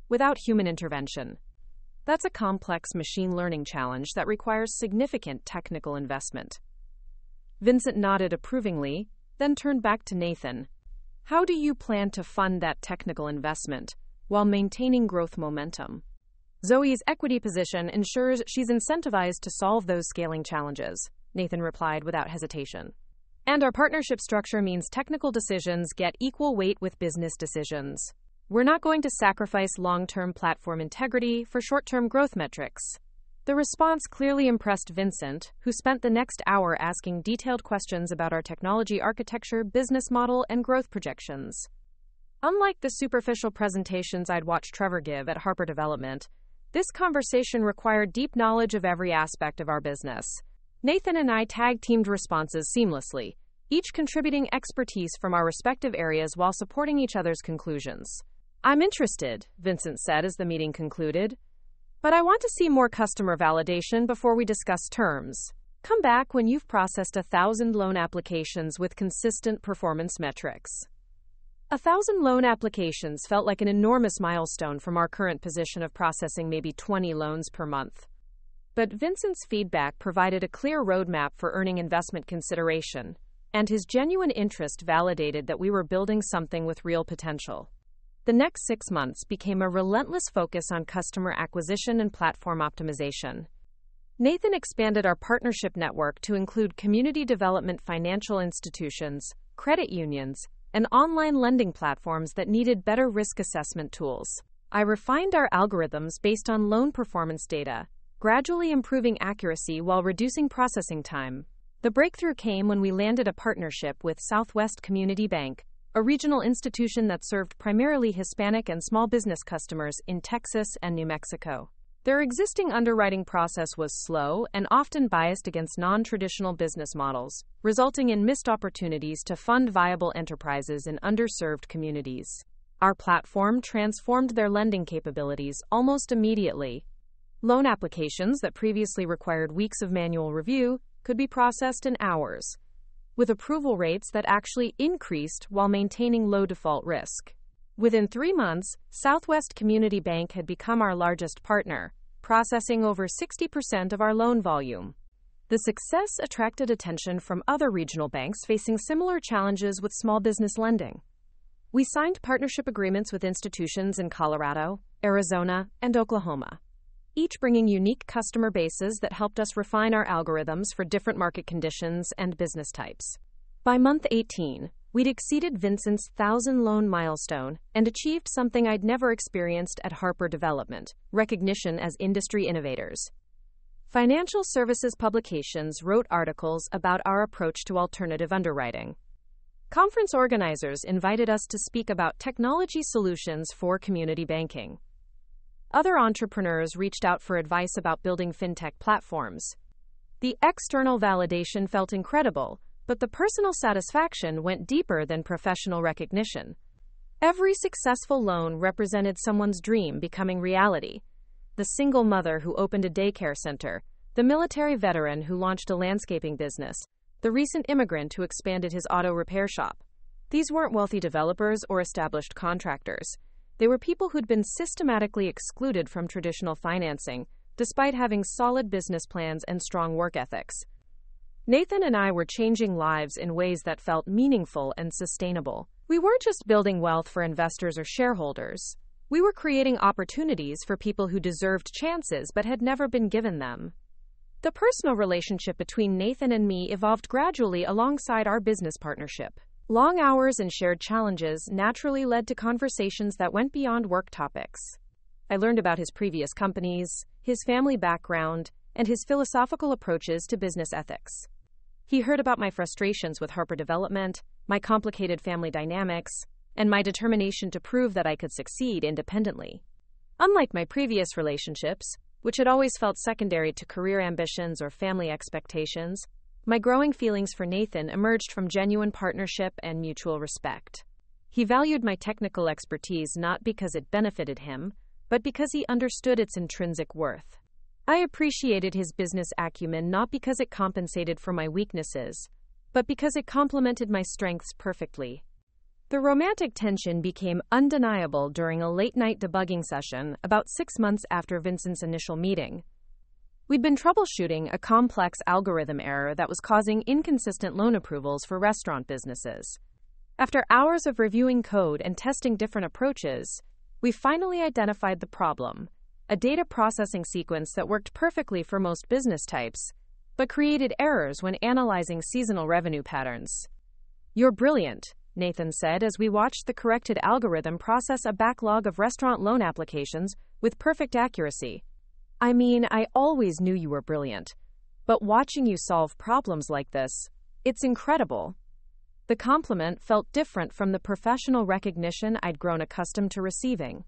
without human intervention. That's a complex machine learning challenge that requires significant technical investment." Vincent nodded approvingly, then turned back to Nathan. "How do you plan to fund that technical investment while maintaining growth momentum?" "Zoe's equity position ensures she's incentivized to solve those scaling challenges," Nathan replied without hesitation. "And our partnership structure means technical decisions get equal weight with business decisions. We're not going to sacrifice long-term platform integrity for short-term growth metrics." The response clearly impressed Vincent, who spent the next hour asking detailed questions about our technology architecture, business model, and growth projections. Unlike the superficial presentations I'd watched Trevor give at Harper Development, this conversation required deep knowledge of every aspect of our business. Nathan and I tag-teamed responses seamlessly, each contributing expertise from our respective areas while supporting each other's conclusions. "I'm interested," Vincent said as the meeting concluded, "but I want to see more customer validation before we discuss terms. Come back when you've processed 1,000 loan applications with consistent performance metrics." 1,000 loan applications felt like an enormous milestone from our current position of processing maybe 20 loans per month. But Vincent's feedback provided a clear roadmap for earning investment consideration, and his genuine interest validated that we were building something with real potential. The next 6 months became a relentless focus on customer acquisition and platform optimization. Nathan expanded our partnership network to include community development financial institutions, credit unions, and online lending platforms that needed better risk assessment tools. I refined our algorithms based on loan performance data, gradually improving accuracy while reducing processing time. The breakthrough came when we landed a partnership with Southwest Community Bank, a regional institution that served primarily Hispanic and small business customers in Texas and New Mexico. Their existing underwriting process was slow and often biased against non-traditional business models, resulting in missed opportunities to fund viable enterprises in underserved communities. Our platform transformed their lending capabilities almost immediately. Loan applications that previously required weeks of manual review could be processed in hours, with approval rates that actually increased while maintaining low default risk. Within 3 months, Southwest Community Bank had become our largest partner, processing over 60% of our loan volume. The success attracted attention from other regional banks facing similar challenges with small business lending. We signed partnership agreements with institutions in Colorado, Arizona, and Oklahoma, each bringing unique customer bases that helped us refine our algorithms for different market conditions and business types. By month 18, we'd exceeded Vincent's 1,000 loan milestone and achieved something I'd never experienced at Harper Development: recognition as industry innovators. Financial services publications wrote articles about our approach to alternative underwriting. Conference organizers invited us to speak about technology solutions for community banking. Other entrepreneurs reached out for advice about building fintech platforms. The external validation felt incredible, but the personal satisfaction went deeper than professional recognition. Every successful loan represented someone's dream becoming reality. The single mother who opened a daycare center, the military veteran who launched a landscaping business, the recent immigrant who expanded his auto repair shop. These weren't wealthy developers or established contractors. They were people who'd been systematically excluded from traditional financing, despite having solid business plans and strong work ethics. Nathan and I were changing lives in ways that felt meaningful and sustainable. We weren't just building wealth for investors or shareholders. We were creating opportunities for people who deserved chances but had never been given them. The personal relationship between Nathan and me evolved gradually alongside our business partnership. Long hours and shared challenges naturally led to conversations that went beyond work topics. I learned about his previous companies, his family background, and his philosophical approaches to business ethics. He heard about my frustrations with Harper Development, my complicated family dynamics, and my determination to prove that I could succeed independently. Unlike my previous relationships, which had always felt secondary to career ambitions or family expectations, my growing feelings for Nathan emerged from genuine partnership and mutual respect. He valued my technical expertise not because it benefited him, but because he understood its intrinsic worth. I appreciated his business acumen not because it compensated for my weaknesses, but because it complemented my strengths perfectly. The romantic tension became undeniable during a late-night debugging session about 6 months after Vincent's initial meeting. We'd been troubleshooting a complex algorithm error that was causing inconsistent loan approvals for restaurant businesses. After hours of reviewing code and testing different approaches, we finally identified the problem: a data processing sequence that worked perfectly for most business types, but created errors when analyzing seasonal revenue patterns. "You're brilliant," Nathan said as we watched the corrected algorithm process a backlog of restaurant loan applications with perfect accuracy. "I mean, I always knew you were brilliant, but watching you solve problems like this, it's incredible." The compliment felt different from the professional recognition I'd grown accustomed to receiving.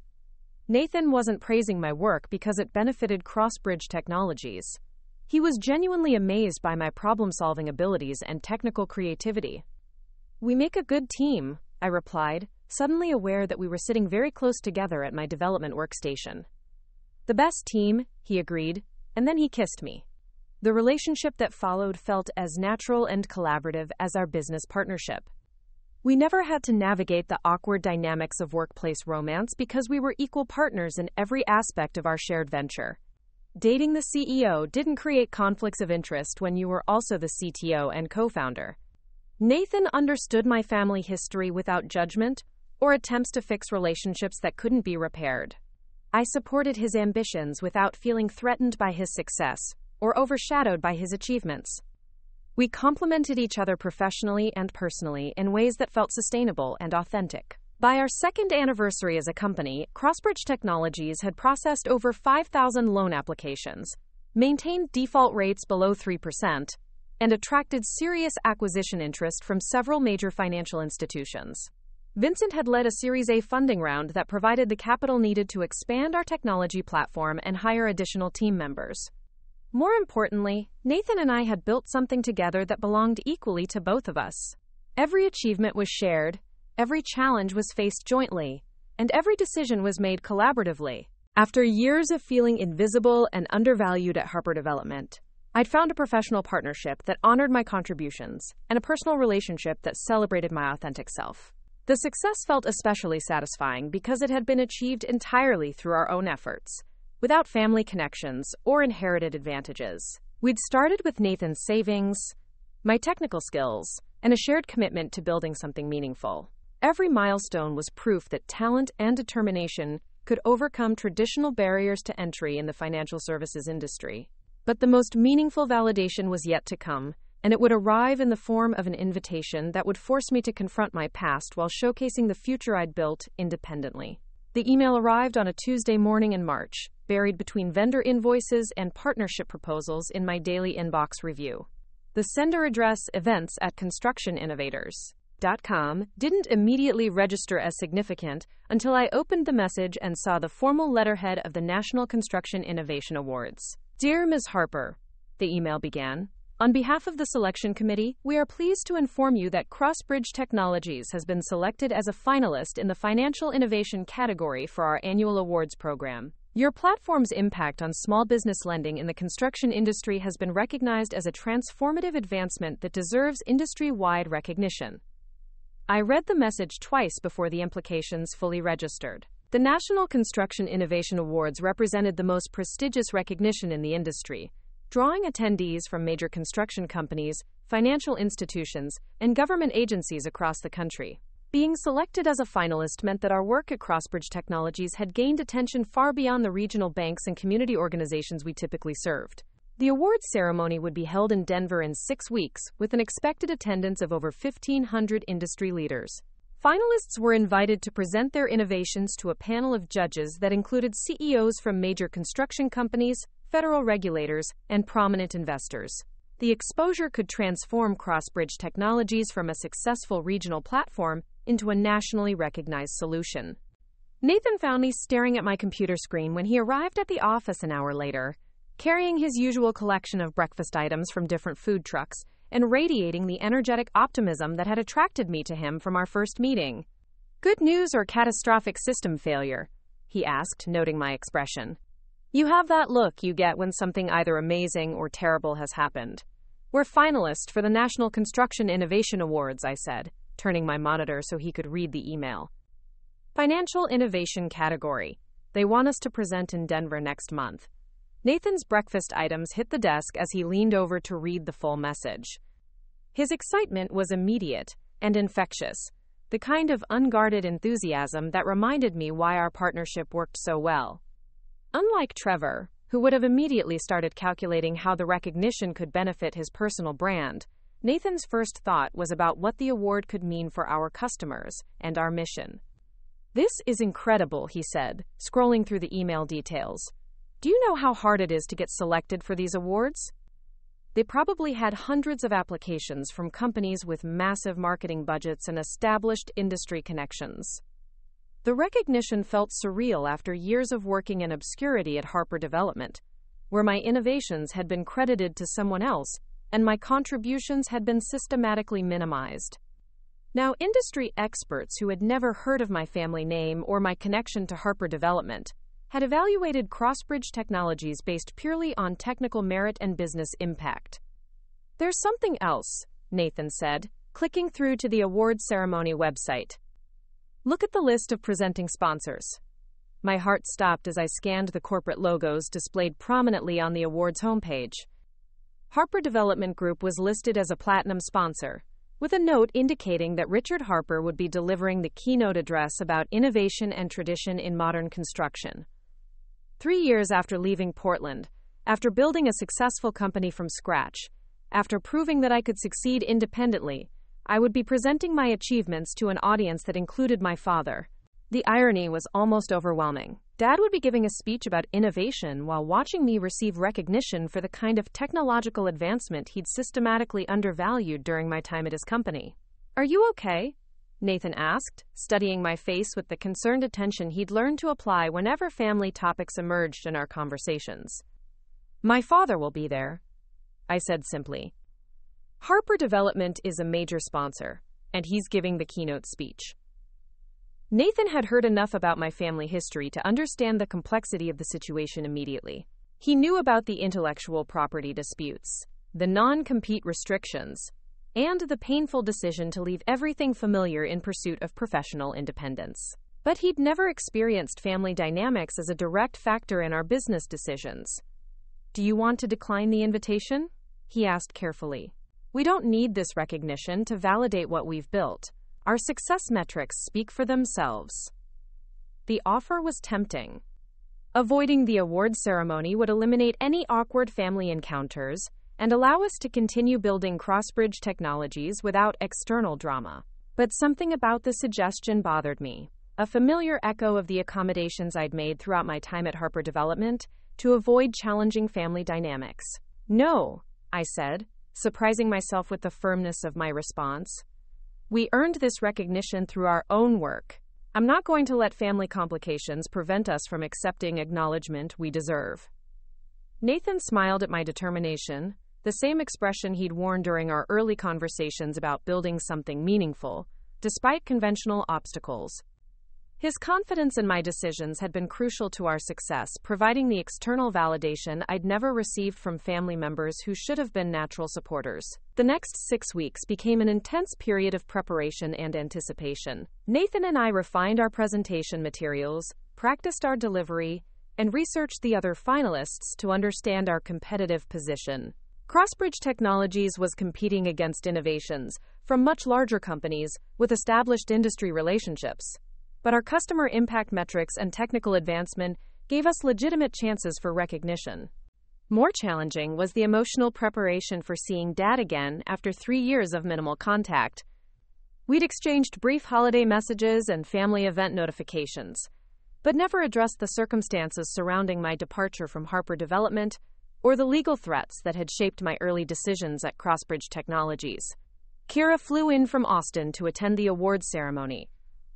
Nathan wasn't praising my work because it benefited Crossbridge Technologies. He was genuinely amazed by my problem-solving abilities and technical creativity. "We make a good team," I replied, suddenly aware that we were sitting very close together at my development workstation. "The best team," he agreed, and then he kissed me. The relationship that followed felt as natural and collaborative as our business partnership. We never had to navigate the awkward dynamics of workplace romance because we were equal partners in every aspect of our shared venture. Dating the CEO didn't create conflicts of interest when you were also the CTO and co-founder. Nathan understood my family history without judgment or attempts to fix relationships that couldn't be repaired. I supported his ambitions without feeling threatened by his success or overshadowed by his achievements. We complemented each other professionally and personally in ways that felt sustainable and authentic. By our second anniversary as a company, Crossbridge Technologies had processed over 5,000 loan applications, maintained default rates below 3%, and attracted serious acquisition interest from several major financial institutions. Vincent had led a Series A funding round that provided the capital needed to expand our technology platform and hire additional team members. More importantly, Nathan and I had built something together that belonged equally to both of us. Every achievement was shared, every challenge was faced jointly, and every decision was made collaboratively. After years of feeling invisible and undervalued at Harper Development, I'd found a professional partnership that honored my contributions and a personal relationship that celebrated my authentic self. The success felt especially satisfying because it had been achieved entirely through our own efforts, without family connections or inherited advantages. We'd started with Nathan's savings, my technical skills, and a shared commitment to building something meaningful. Every milestone was proof that talent and determination could overcome traditional barriers to entry in the financial services industry. But the most meaningful validation was yet to come, and it would arrive in the form of an invitation that would force me to confront my past while showcasing the future I'd built independently. The email arrived on a Tuesday morning in March, buried between vendor invoices and partnership proposals in my daily inbox review. The sender address, events@constructioninnovators.com, didn't immediately register as significant until I opened the message and saw the formal letterhead of the National Construction Innovation Awards. "Dear Ms. Harper," the email began, "on behalf of the selection committee, we are pleased to inform you that Crossbridge Technologies has been selected as a finalist in the Financial Innovation category for our annual awards program. Your platform's impact on small business lending in the construction industry has been recognized as a transformative advancement that deserves industry-wide recognition." I read the message twice before the implications fully registered. The National Construction Innovation Awards represented the most prestigious recognition in the industry, drawing attendees from major construction companies, financial institutions, and government agencies across the country. Being selected as a finalist meant that our work at Crossbridge Technologies had gained attention far beyond the regional banks and community organizations we typically served. The awards ceremony would be held in Denver in 6 weeks, with an expected attendance of over 1,500 industry leaders. Finalists were invited to present their innovations to a panel of judges that included CEOs from major construction companies, federal regulators, and prominent investors. The exposure could transform Crossbridge Technologies from a successful regional platform into a nationally recognized solution. Nathan found me staring at my computer screen when he arrived at the office an hour later, carrying his usual collection of breakfast items from different food trucks and radiating the energetic optimism that had attracted me to him from our first meeting. "Good news or catastrophic system failure?" he asked, noting my expression. "You have that look you get when something either amazing or terrible has happened." "We're finalists for the National Construction Innovation Awards," I said, turning my monitor so he could read the email. "Financial Innovation category. They want us to present in Denver next month." Nathan's breakfast items hit the desk as he leaned over to read the full message. His excitement was immediate and infectious, the kind of unguarded enthusiasm that reminded me why our partnership worked so well. Unlike Trevor, who would have immediately started calculating how the recognition could benefit his personal brand, Nathan's first thought was about what the award could mean for our customers and our mission. "This is incredible," he said, scrolling through the email details. "Do you know how hard it is to get selected for these awards?" They probably had hundreds of applications from companies with massive marketing budgets and established industry connections. The recognition felt surreal after years of working in obscurity at Harper Development, where my innovations had been credited to someone else and my contributions had been systematically minimized. Now, industry experts who had never heard of my family name or my connection to Harper Development had evaluated Crossbridge Technologies based purely on technical merit and business impact. "There's something else," Nathan said, clicking through to the awards ceremony website. "Look at the list of presenting sponsors." My heart stopped as I scanned the corporate logos displayed prominently on the awards homepage. Harper Development Group was listed as a platinum sponsor, with a note indicating that Richard Harper would be delivering the keynote address about innovation and tradition in modern construction. 3 years after leaving Portland, after building a successful company from scratch, after proving that I could succeed independently, I would be presenting my achievements to an audience that included my father. The irony was almost overwhelming. Dad would be giving a speech about innovation while watching me receive recognition for the kind of technological advancement he'd systematically undervalued during my time at his company. "Are you okay?" Nathan asked, studying my face with the concerned attention he'd learned to apply whenever family topics emerged in our conversations. "My father will be there," I said simply. "Harper Development is a major sponsor, and he's giving the keynote speech." Nathan had heard enough about my family history to understand the complexity of the situation immediately. He knew about the intellectual property disputes, the non-compete restrictions, and the painful decision to leave everything familiar in pursuit of professional independence. But he'd never experienced family dynamics as a direct factor in our business decisions. "Do you want to decline the invitation?" he asked carefully. "We don't need this recognition to validate what we've built. Our success metrics speak for themselves." The offer was tempting. Avoiding the awards ceremony would eliminate any awkward family encounters and allow us to continue building Crossbridge Technologies without external drama. But something about the suggestion bothered me, a familiar echo of the accommodations I'd made throughout my time at Harper Development to avoid challenging family dynamics. "No," I said, surprising myself with the firmness of my response. "We earned this recognition through our own work. I'm not going to let family complications prevent us from accepting acknowledgement we deserve." Nathan smiled at my determination, the same expression he'd worn during our early conversations about building something meaningful, despite conventional obstacles. His confidence in my decisions had been crucial to our success, providing the external validation I'd never received from family members who should have been natural supporters. The next 6 weeks became an intense period of preparation and anticipation. Nathan and I refined our presentation materials, practiced our delivery, and researched the other finalists to understand our competitive position. Crossbridge Technologies was competing against innovations from much larger companies with established industry relationships. But our customer impact metrics and technical advancement gave us legitimate chances for recognition. More challenging was the emotional preparation for seeing Dad again after 3 years of minimal contact. We'd exchanged brief holiday messages and family event notifications, but never addressed the circumstances surrounding my departure from Harper Development or the legal threats that had shaped my early decisions at Crossbridge Technologies. Kira flew in from Austin to attend the awards ceremony,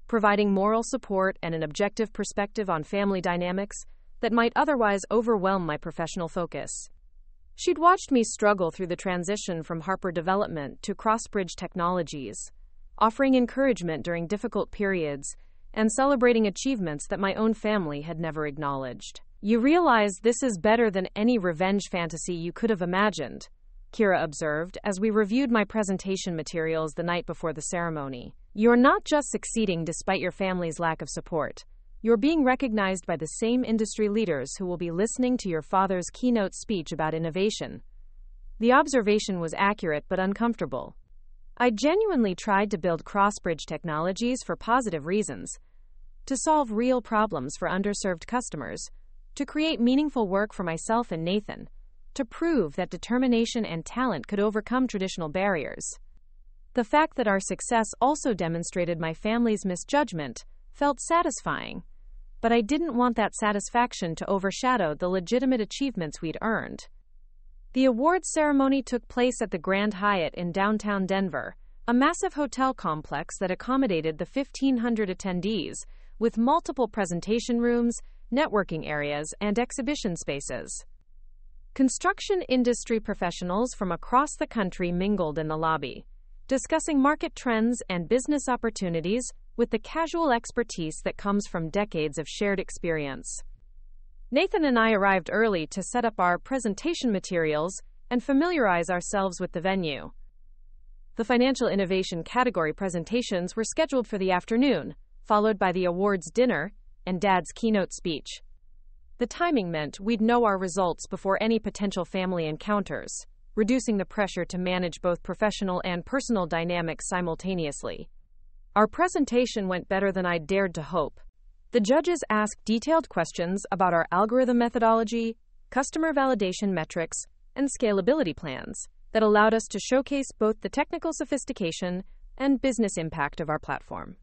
providing moral support and an objective perspective on family dynamics that might otherwise overwhelm my professional focus. She'd watched me struggle through the transition from Harper Development to Crossbridge Technologies, offering encouragement during difficult periods and celebrating achievements that my own family had never acknowledged. "You realize this is better than any revenge fantasy you could have imagined," Kira observed as we reviewed my presentation materials the night before the ceremony. "You're not just succeeding despite your family's lack of support. You're being recognized by the same industry leaders who will be listening to your father's keynote speech about innovation." The observation was accurate but uncomfortable. I genuinely tried to build Crossbridge Technologies for positive reasons, to solve real problems for underserved customers, to create meaningful work for myself and Nathan, to prove that determination and talent could overcome traditional barriers. The fact that our success also demonstrated my family's misjudgment felt satisfying, but I didn't want that satisfaction to overshadow the legitimate achievements we'd earned. The awards ceremony took place at the Grand Hyatt in downtown Denver, a massive hotel complex that accommodated the 1,500 attendees, with multiple presentation rooms, networking areas, and exhibition spaces. Construction industry professionals from across the country mingled in the lobby, discussing market trends and business opportunities with the casual expertise that comes from decades of shared experience. Nathan and I arrived early to set up our presentation materials and familiarize ourselves with the venue. The financial innovation category presentations were scheduled for the afternoon, followed by the awards dinner and Dad's keynote speech. The timing meant we'd know our results before any potential family encounters, reducing the pressure to manage both professional and personal dynamics simultaneously. Our presentation went better than I'd dared to hope. The judges asked detailed questions about our algorithm methodology, customer validation metrics, and scalability plans that allowed us to showcase both the technical sophistication and business impact of our platform.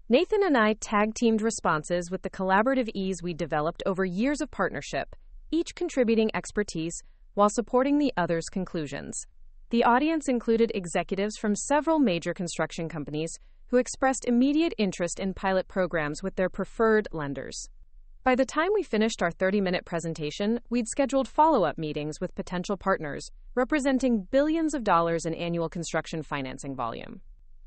Nathan and I tag-teamed responses with the collaborative ease we developed over years of partnership, each contributing expertise while supporting the other's conclusions. The audience included executives from several major construction companies who expressed immediate interest in pilot programs with their preferred lenders. By the time we finished our 30-minute presentation, we'd scheduled follow-up meetings with potential partners, representing billions of dollars in annual construction financing volume.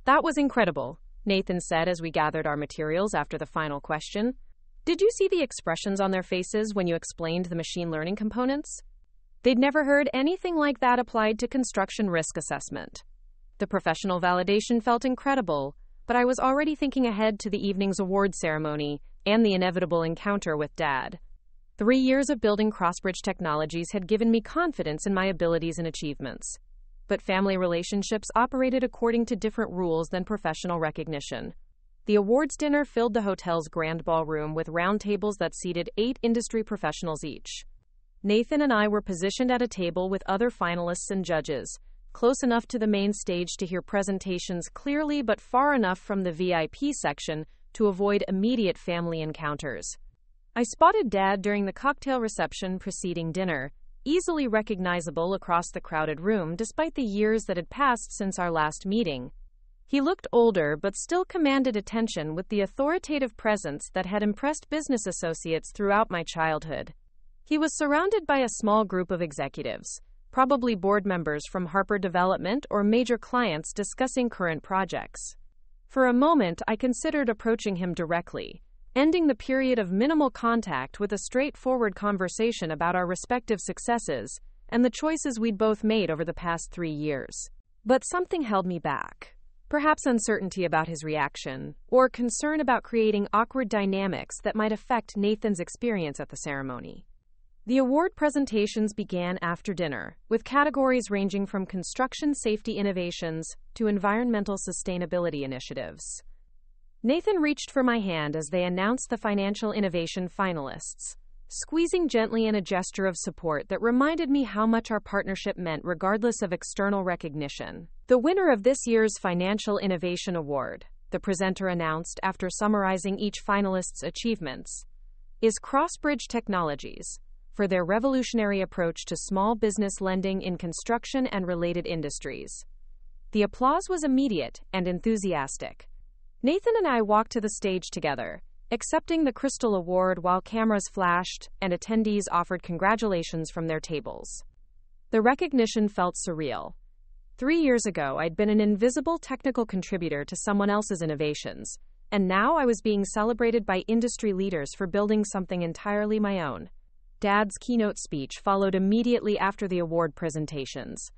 "That was incredible," Nathan said as we gathered our materials after the final question. "Did you see the expressions on their faces when you explained the machine learning components? They'd never heard anything like that applied to construction risk assessment. The professional validation felt incredible, but I was already thinking ahead to the evening's award ceremony and the inevitable encounter with Dad. 3 years of building Crossbridge Technologies had given me confidence in my abilities and achievements. But family relationships operated according to different rules than professional recognition. The awards dinner filled the hotel's grand ballroom with round tables that seated 8 industry professionals each. Nathan and I were positioned at a table with other finalists and judges, close enough to the main stage to hear presentations clearly but far enough from the VIP section to avoid immediate family encounters. I spotted Dad during the cocktail reception preceding dinner, easily recognizable across the crowded room despite the years that had passed since our last meeting. He looked older but still commanded attention with the authoritative presence that had impressed business associates throughout my childhood. He was surrounded by a small group of executives, probably board members from Harper Development or major clients discussing current projects. For a moment, I considered approaching him directly, ending the period of minimal contact with a straightforward conversation about our respective successes and the choices we'd both made over the past 3 years. But something held me back. Perhaps uncertainty about his reaction, or concern about creating awkward dynamics that might affect Nathan's experience at the ceremony. The award presentations began after dinner, with categories ranging from construction safety innovations to environmental sustainability initiatives. Nathan reached for my hand as they announced the financial innovation finalists, squeezing gently in a gesture of support that reminded me how much our partnership meant regardless of external recognition. The winner of this year's Financial Innovation Award, the presenter announced after summarizing each finalist's achievements, is Crossbridge Technologies, for their revolutionary approach to small business lending in construction and related industries. The applause was immediate and enthusiastic. Nathan and I walked to the stage together, accepting the Crystal Award while cameras flashed and attendees offered congratulations from their tables. The recognition felt surreal. 3 years ago, I'd been an invisible technical contributor to someone else's innovations, and now I was being celebrated by industry leaders for building something entirely my own. Dad's keynote speech followed immediately after the award presentations.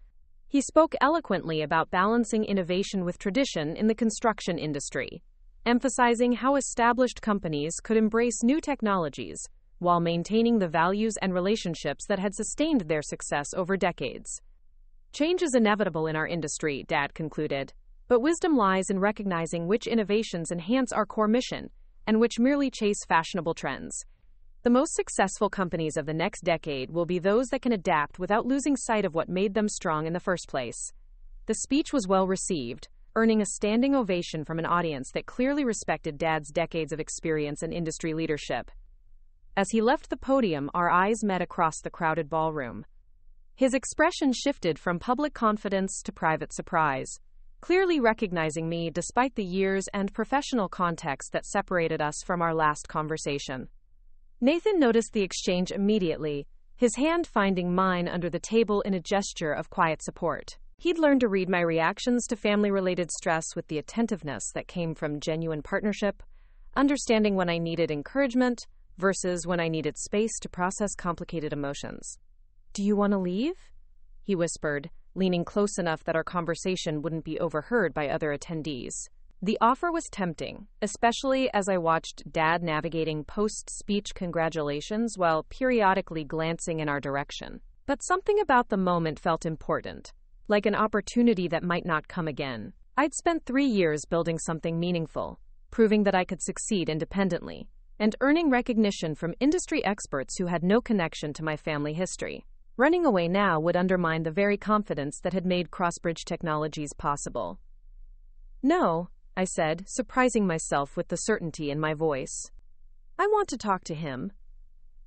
He spoke eloquently about balancing innovation with tradition in the construction industry, emphasizing how established companies could embrace new technologies while maintaining the values and relationships that had sustained their success over decades. Change is inevitable in our industry, Dad concluded, but wisdom lies in recognizing which innovations enhance our core mission and which merely chase fashionable trends. The most successful companies of the next decade will be those that can adapt without losing sight of what made them strong in the first place. The speech was well received, earning a standing ovation from an audience that clearly respected Dad's decades of experience and industry leadership. As he left the podium, our eyes met across the crowded ballroom. His expression shifted from public confidence to private surprise, clearly recognizing me despite the years and professional context that separated us from our last conversation. Nathan noticed the exchange immediately, his hand finding mine under the table in a gesture of quiet support. He'd learned to read my reactions to family-related stress with the attentiveness that came from genuine partnership, understanding when I needed encouragement versus when I needed space to process complicated emotions. "Do you want to leave?" he whispered, leaning close enough that our conversation wouldn't be overheard by other attendees. The offer was tempting, especially as I watched Dad navigating post-speech congratulations while periodically glancing in our direction. But something about the moment felt important, like an opportunity that might not come again. I'd spent 3 years building something meaningful, proving that I could succeed independently, and earning recognition from industry experts who had no connection to my family history. Running away now would undermine the very confidence that had made Crossbridge Technologies possible. "No," I said, surprising myself with the certainty in my voice. "I want to talk to him."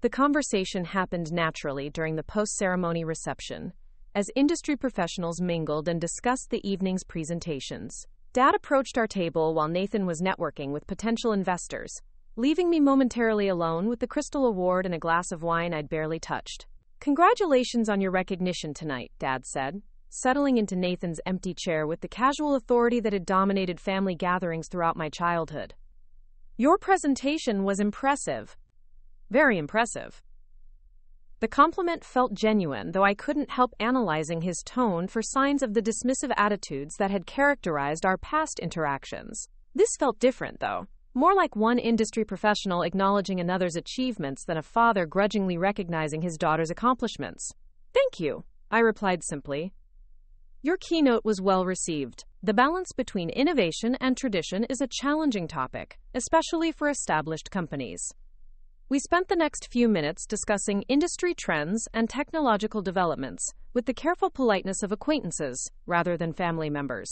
The conversation happened naturally during the post-ceremony reception, as industry professionals mingled and discussed the evening's presentations. Dad approached our table while Nathan was networking with potential investors, leaving me momentarily alone with the Crystal Award and a glass of wine I'd barely touched. "Congratulations on your recognition tonight," Dad said, settling into Nathan's empty chair with the casual authority that had dominated family gatherings throughout my childhood. "Your presentation was impressive." "Very impressive." The compliment felt genuine, though I couldn't help analyzing his tone for signs of the dismissive attitudes that had characterized our past interactions. This felt different, though, more like one industry professional acknowledging another's achievements than a father grudgingly recognizing his daughter's accomplishments. "Thank you," I replied simply. "Your keynote was well received. The balance between innovation and tradition is a challenging topic, especially for established companies." We spent the next few minutes discussing industry trends and technological developments with the careful politeness of acquaintances rather than family members.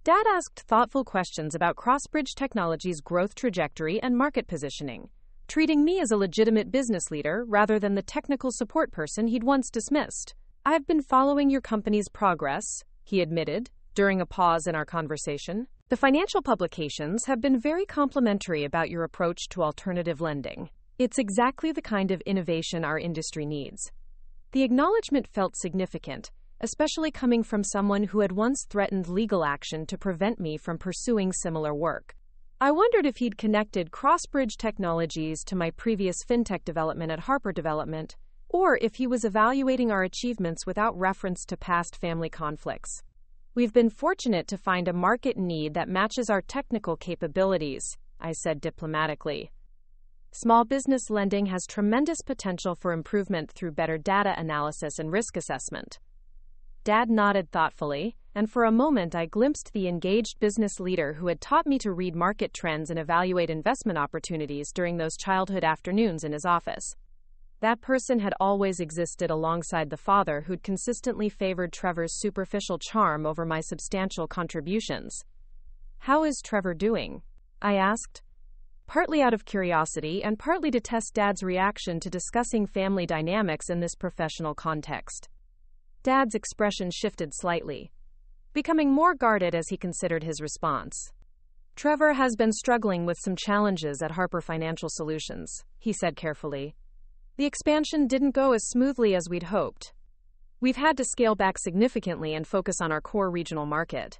Dad asked thoughtful questions about Crossbridge Technologies' growth trajectory and market positioning, treating me as a legitimate business leader rather than the technical support person he'd once dismissed. "I've been following your company's progress," he admitted, during a pause in our conversation. "The financial publications have been very complimentary about your approach to alternative lending. It's exactly the kind of innovation our industry needs." The acknowledgement felt significant, especially coming from someone who had once threatened legal action to prevent me from pursuing similar work. I wondered if he'd connected Crossbridge Technologies to my previous fintech development at Harper Development, or if he was evaluating our achievements without reference to past family conflicts. We've been fortunate to find a market need that matches our technical capabilities, I said diplomatically. Small business lending has tremendous potential for improvement through better data analysis and risk assessment. Dad nodded thoughtfully, and for a moment I glimpsed the engaged business leader who had taught me to read market trends and evaluate investment opportunities during those childhood afternoons in his office. That person had always existed alongside the father who'd consistently favored Trevor's superficial charm over my substantial contributions. "How is Trevor doing?" I asked, partly out of curiosity and partly to test Dad's reaction to discussing family dynamics in this professional context. Dad's expression shifted slightly, becoming more guarded as he considered his response. "Trevor has been struggling with some challenges at Harper Financial Solutions," he said carefully. "The expansion didn't go as smoothly as we'd hoped. We've had to scale back significantly and focus on our core regional market."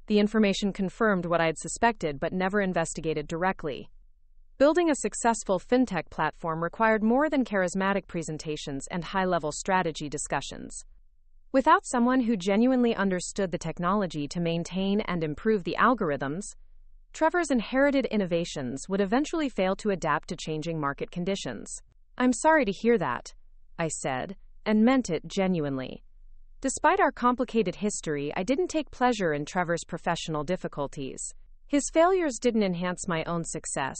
The information confirmed what I'd suspected but never investigated directly. Building a successful fintech platform required more than charismatic presentations and high-level strategy discussions. Without someone who genuinely understood the technology to maintain and improve the algorithms, Trevor's inherited innovations would eventually fail to adapt to changing market conditions. "I'm sorry to hear that," I said, and meant it genuinely. Despite our complicated history, I didn't take pleasure in Trevor's professional difficulties. His failures didn't enhance my own success,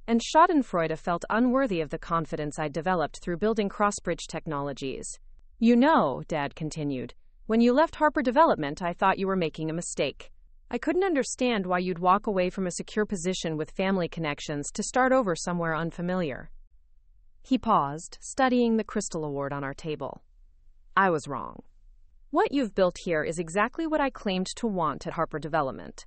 and Schadenfreude felt unworthy of the confidence I'd developed through building cross-bridge technologies. "You know," Dad continued, "when you left Harper Development, I thought you were making a mistake. I couldn't understand why you'd walk away from a secure position with family connections to start over somewhere unfamiliar." He paused, studying the crystal award on our table. "I was wrong. What you've built here is exactly what I claimed to want at Harper Development.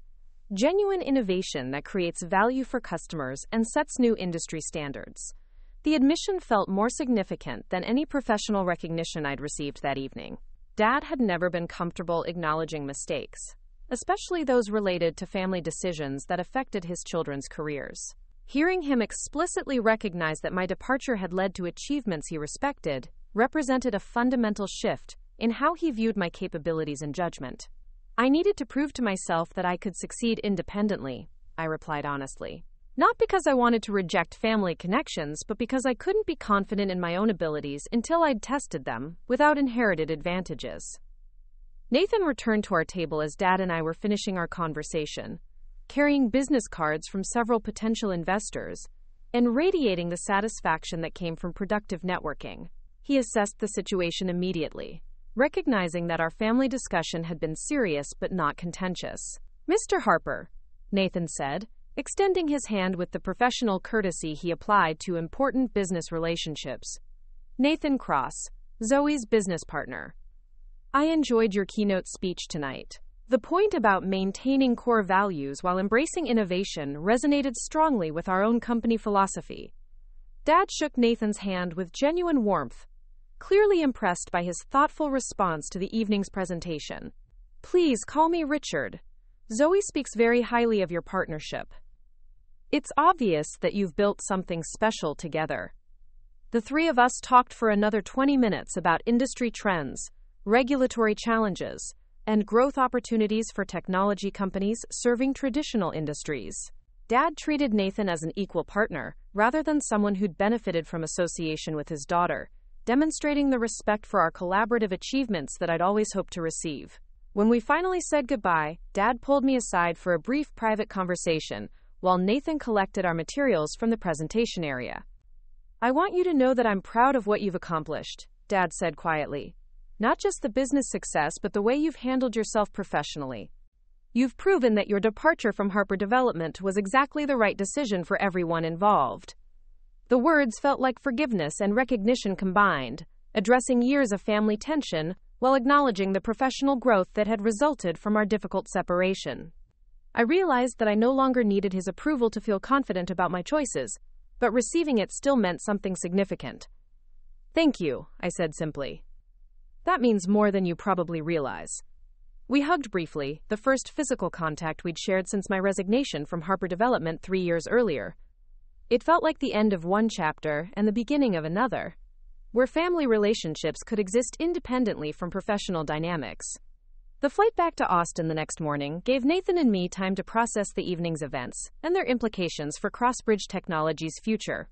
Genuine innovation that creates value for customers and sets new industry standards." The admission felt more significant than any professional recognition I'd received that evening. Dad had never been comfortable acknowledging mistakes, especially those related to family decisions that affected his children's careers. Hearing him explicitly recognize that my departure had led to achievements he respected represented a fundamental shift in how he viewed my capabilities and judgment. "I needed to prove to myself that I could succeed independently," I replied honestly. "Not because I wanted to reject family connections, but because I couldn't be confident in my own abilities until I'd tested them without inherited advantages." Nathan returned to our table as Dad and I were finishing our conversation, carrying business cards from several potential investors and radiating the satisfaction that came from productive networking. He assessed the situation immediately, recognizing that our family discussion had been serious but not contentious. "Mr. Harper," Nathan said, extending his hand with the professional courtesy he applied to important business relationships. "Nathan Cross, Zoe's business partner. I enjoyed your keynote speech tonight. The point about maintaining core values while embracing innovation resonated strongly with our own company philosophy." Dad shook Nathan's hand with genuine warmth, clearly impressed by his thoughtful response to the evening's presentation. "Please call me Richard. Zoe speaks very highly of your partnership. It's obvious that you've built something special together." The three of us talked for another 20 minutes about industry trends, regulatory challenges, and growth opportunities for technology companies serving traditional industries. Dad treated Nathan as an equal partner, rather than someone who'd benefited from association with his daughter, demonstrating the respect for our collaborative achievements that I'd always hoped to receive. When we finally said goodbye, Dad pulled me aside for a brief private conversation, while Nathan collected our materials from the presentation area. "I want you to know that I'm proud of what you've accomplished," Dad said quietly. "Not just the business success, but the way you've handled yourself professionally. You've proven that your departure from Harper Development was exactly the right decision for everyone involved." The words felt like forgiveness and recognition combined, addressing years of family tension while acknowledging the professional growth that had resulted from our difficult separation. I realized that I no longer needed his approval to feel confident about my choices, but receiving it still meant something significant. "Thank you," I said simply. "That means more than you probably realize." We hugged briefly, the first physical contact we'd shared since my resignation from Harper Development 3 years earlier. It felt like the end of one chapter and the beginning of another, where family relationships could exist independently from professional dynamics. The flight back to Austin the next morning gave Nathan and me time to process the evening's events and their implications for Crossbridge Technology's future.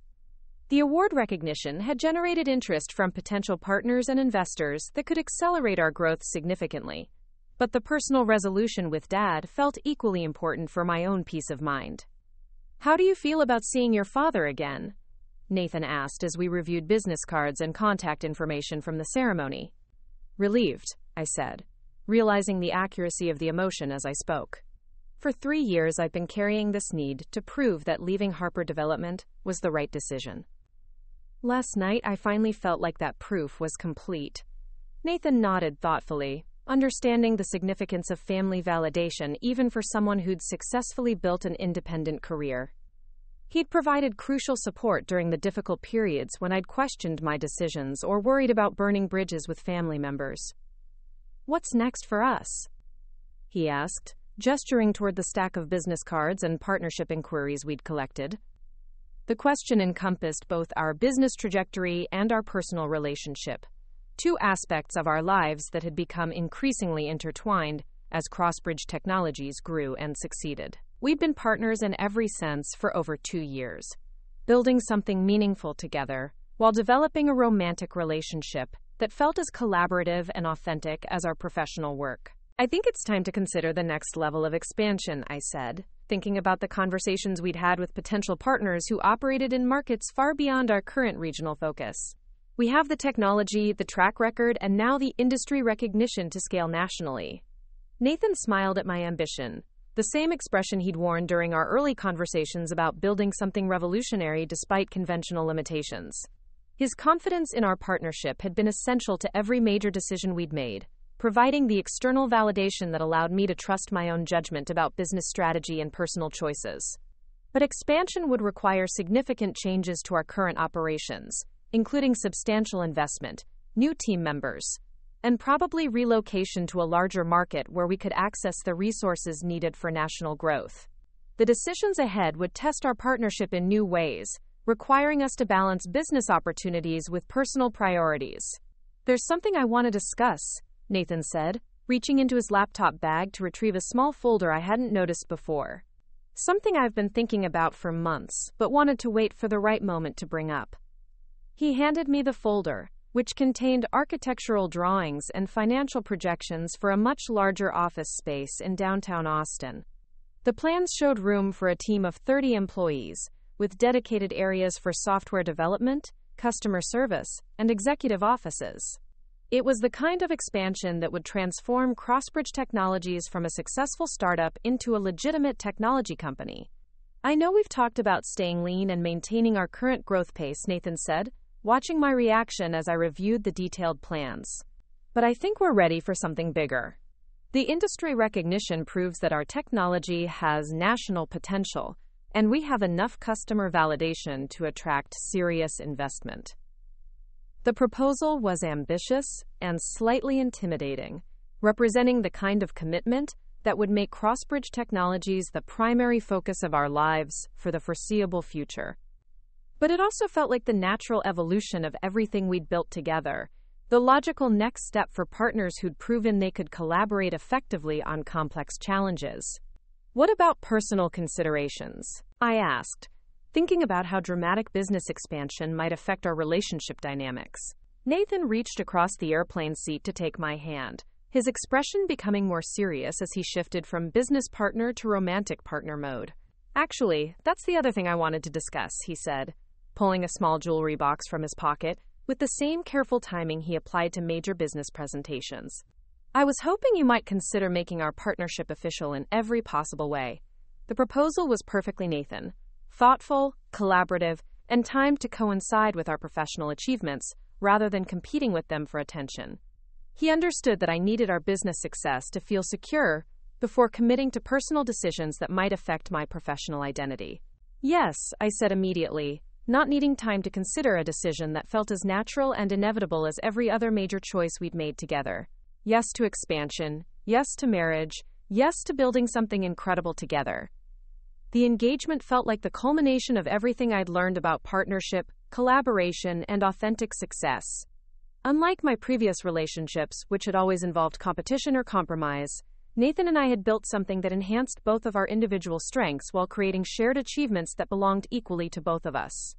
The award recognition had generated interest from potential partners and investors that could accelerate our growth significantly. But the personal resolution with Dad felt equally important for my own peace of mind. "How do you feel about seeing your father again?" Nathan asked as we reviewed business cards and contact information from the ceremony. "Relieved," I said, realizing the accuracy of the emotion as I spoke. For 3 years, I've been carrying this need to prove that leaving Harper Development was the right decision. Last night, I finally felt like that proof was complete. Nathan nodded thoughtfully, understanding the significance of family validation even for someone who'd successfully built an independent career. He'd provided crucial support during the difficult periods when I'd questioned my decisions or worried about burning bridges with family members. "What's next for us?" he asked, gesturing toward the stack of business cards and partnership inquiries we'd collected. The question encompassed both our business trajectory and our personal relationship, two aspects of our lives that had become increasingly intertwined as Crossbridge Technologies grew and succeeded. We'd been partners in every sense for over 2 years, building something meaningful together while developing a romantic relationship that felt as collaborative and authentic as our professional work. "I think it's time to consider the next level of expansion," I said, thinking about the conversations we'd had with potential partners who operated in markets far beyond our current regional focus. "We have the technology, the track record, and now the industry recognition to scale nationally." Nathan smiled at my ambition, the same expression he'd worn during our early conversations about building something revolutionary despite conventional limitations. His confidence in our partnership had been essential to every major decision we'd made, providing the external validation that allowed me to trust my own judgment about business strategy and personal choices. But expansion would require significant changes to our current operations, including substantial investment, new team members, and probably relocation to a larger market where we could access the resources needed for national growth. The decisions ahead would test our partnership in new ways, requiring us to balance business opportunities with personal priorities. "There's something I want to discuss," Nathan said, reaching into his laptop bag to retrieve a small folder I hadn't noticed before. "Something I've been thinking about for months, but wanted to wait for the right moment to bring up." He handed me the folder, which contained architectural drawings and financial projections for a much larger office space in downtown Austin. The plans showed room for a team of 30 employees, with dedicated areas for software development, customer service, and executive offices. It was the kind of expansion that would transform Crossbridge Technologies from a successful startup into a legitimate technology company. "I know we've talked about staying lean and maintaining our current growth pace," Nathan said, watching my reaction as I reviewed the detailed plans. "But I think we're ready for something bigger. The industry recognition proves that our technology has national potential, and we have enough customer validation to attract serious investment." The proposal was ambitious and slightly intimidating, representing the kind of commitment that would make Crossbridge Technologies the primary focus of our lives for the foreseeable future. But it also felt like the natural evolution of everything we'd built together, the logical next step for partners who'd proven they could collaborate effectively on complex challenges. "What about personal considerations?" I asked, thinking about how dramatic business expansion might affect our relationship dynamics. Nathan reached across the airplane seat to take my hand, his expression becoming more serious as he shifted from business partner to romantic partner mode. "Actually, that's the other thing I wanted to discuss," he said, pulling a small jewelry box from his pocket, with the same careful timing he applied to major business presentations. "I was hoping you might consider making our partnership official in every possible way." The proposal was perfectly Nathan. Thoughtful, collaborative, and timed to coincide with our professional achievements, rather than competing with them for attention. He understood that I needed our business success to feel secure before committing to personal decisions that might affect my professional identity. "Yes," I said immediately, not needing time to consider a decision that felt as natural and inevitable as every other major choice we'd made together. Yes to expansion, yes to marriage, yes to building something incredible together. The engagement felt like the culmination of everything I'd learned about partnership, collaboration, and authentic success. Unlike my previous relationships, which had always involved competition or compromise, Nathan and I had built something that enhanced both of our individual strengths while creating shared achievements that belonged equally to both of us.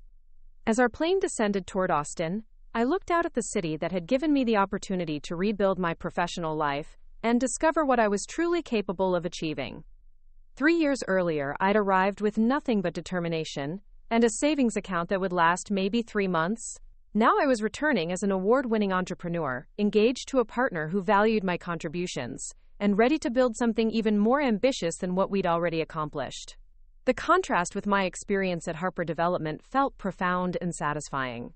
As our plane descended toward Austin, I looked out at the city that had given me the opportunity to rebuild my professional life and discover what I was truly capable of achieving. 3 years earlier, I'd arrived with nothing but determination and a savings account that would last maybe 3 months. Now I was returning as an award-winning entrepreneur, engaged to a partner who valued my contributions, and ready to build something even more ambitious than what we'd already accomplished. The contrast with my experience at Harper Development felt profound and satisfying.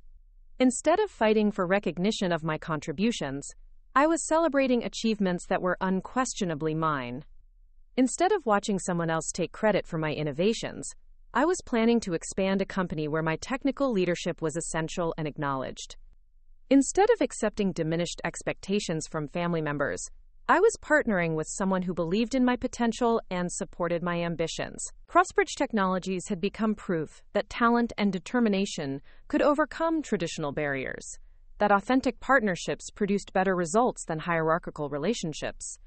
Instead of fighting for recognition of my contributions, I was celebrating achievements that were unquestionably mine. Instead of watching someone else take credit for my innovations, I was planning to expand a company where my technical leadership was essential and acknowledged. Instead of accepting diminished expectations from family members, I was partnering with someone who believed in my potential and supported my ambitions. Crossbridge Technologies had become proof that talent and determination could overcome traditional barriers, that authentic partnerships produced better results than hierarchical relationships,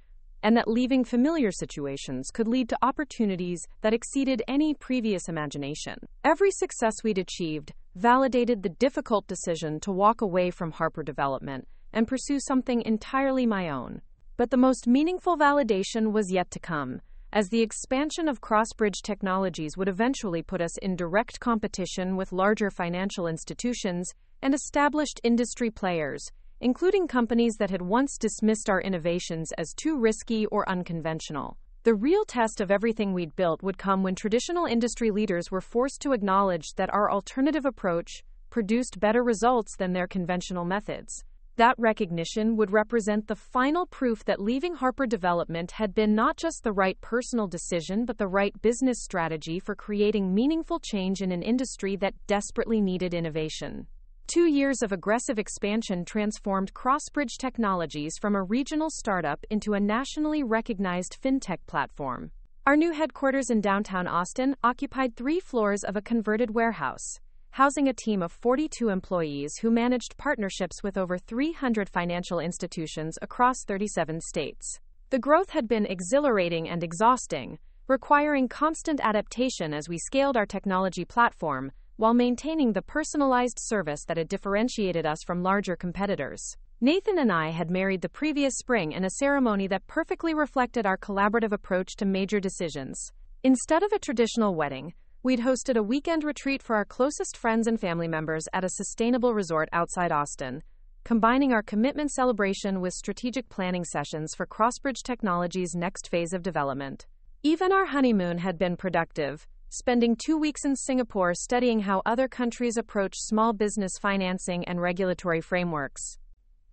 and that leaving familiar situations could lead to opportunities that exceeded any previous imagination. Every success we'd achieved validated the difficult decision to walk away from Harper Development and pursue something entirely my own. But the most meaningful validation was yet to come, as the expansion of Crossbridge Technologies would eventually put us in direct competition with larger financial institutions and established industry players, including companies that had once dismissed our innovations as too risky or unconventional. The real test of everything we'd built would come when traditional industry leaders were forced to acknowledge that our alternative approach produced better results than their conventional methods. That recognition would represent the final proof that leaving Harper Development had been not just the right personal decision but the right business strategy for creating meaningful change in an industry that desperately needed innovation. 2 years of aggressive expansion transformed Crossbridge Technologies from a regional startup into a nationally recognized fintech platform. Our new headquarters in downtown Austin occupied 3 floors of a converted warehouse, housing a team of 42 employees who managed partnerships with over 300 financial institutions across 37 states. The growth had been exhilarating and exhausting, requiring constant adaptation as we scaled our technology platform while maintaining the personalized service that had differentiated us from larger competitors. Nathan and I had married the previous spring in a ceremony that perfectly reflected our collaborative approach to major decisions. Instead of a traditional wedding, we'd hosted a weekend retreat for our closest friends and family members at a sustainable resort outside Austin, combining our commitment celebration with strategic planning sessions for Crossbridge Technologies' next phase of development. Even our honeymoon had been productive, spending 2 weeks in Singapore studying how other countries approach small business financing and regulatory frameworks.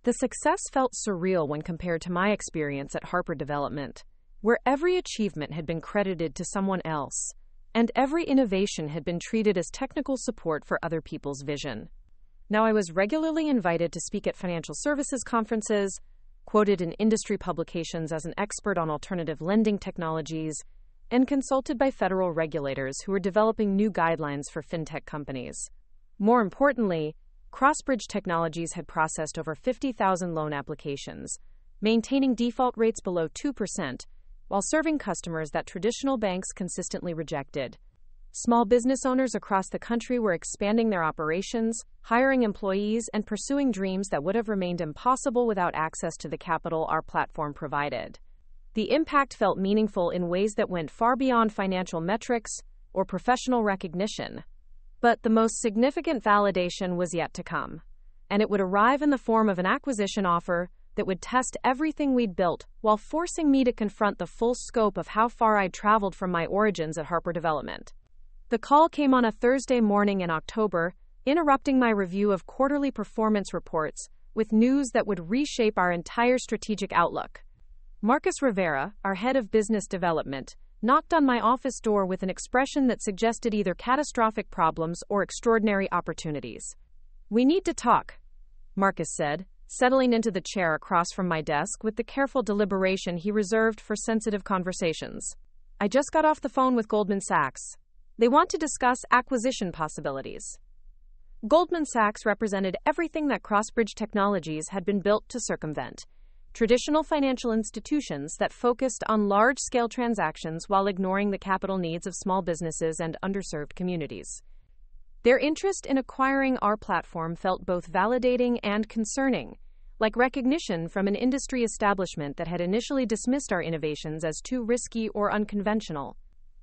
The success felt surreal when compared to my experience at Harper Development, where every achievement had been credited to someone else, and every innovation had been treated as technical support for other people's vision. Now I was regularly invited to speak at financial services conferences, quoted in industry publications as an expert on alternative lending technologies, and consulted by federal regulators who were developing new guidelines for fintech companies. More importantly, Crossbridge Technologies had processed over 50,000 loan applications, maintaining default rates below 2%, while serving customers that traditional banks consistently rejected. Small business owners across the country were expanding their operations, hiring employees, and pursuing dreams that would have remained impossible without access to the capital our platform provided. The impact felt meaningful in ways that went far beyond financial metrics or professional recognition. But the most significant validation was yet to come, and it would arrive in the form of an acquisition offer that would test everything we'd built while forcing me to confront the full scope of how far I'd traveled from my origins at Harper Development. The call came on a Thursday morning in October, interrupting my review of quarterly performance reports with news that would reshape our entire strategic outlook. Marcus Rivera, our head of business development, knocked on my office door with an expression that suggested either catastrophic problems or extraordinary opportunities. "We need to talk," Marcus said, settling into the chair across from my desk with the careful deliberation he reserved for sensitive conversations. "I just got off the phone with Goldman Sachs. They want to discuss acquisition possibilities." Goldman Sachs represented everything that Crossbridge Technologies had been built to circumvent: traditional financial institutions that focused on large-scale transactions while ignoring the capital needs of small businesses and underserved communities. Their interest in acquiring our platform felt both validating and concerning, like recognition from an industry establishment that had initially dismissed our innovations as too risky or unconventional.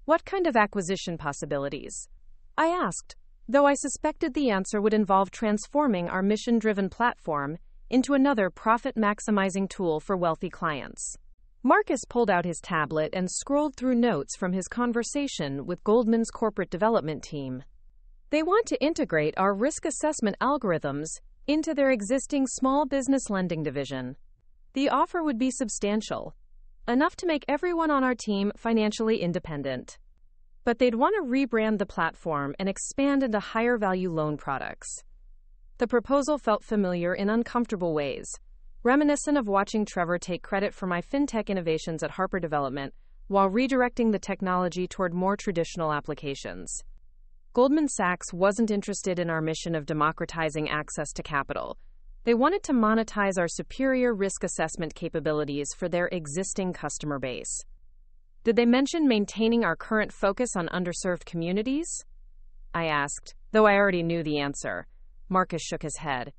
What kind of acquisition possibilities? I asked, though I suspected the answer would involve transforming our mission-driven platform into another profit-maximizing tool for wealthy clients. Marcus pulled out his tablet and scrolled through notes from his conversation with Goldman's corporate development team. They want to integrate our risk assessment algorithms into their existing small business lending division. The offer would be substantial, enough to make everyone on our team financially independent. But they'd want to rebrand the platform and expand into higher-value loan products. The proposal felt familiar in uncomfortable ways, reminiscent of watching Trevor take credit for my fintech innovations at Harper Development while redirecting the technology toward more traditional applications. Goldman Sachs wasn't interested in our mission of democratizing access to capital. They wanted to monetize our superior risk assessment capabilities for their existing customer base. Did they mention maintaining our current focus on underserved communities? I asked, though I already knew the answer. Marcus shook his head.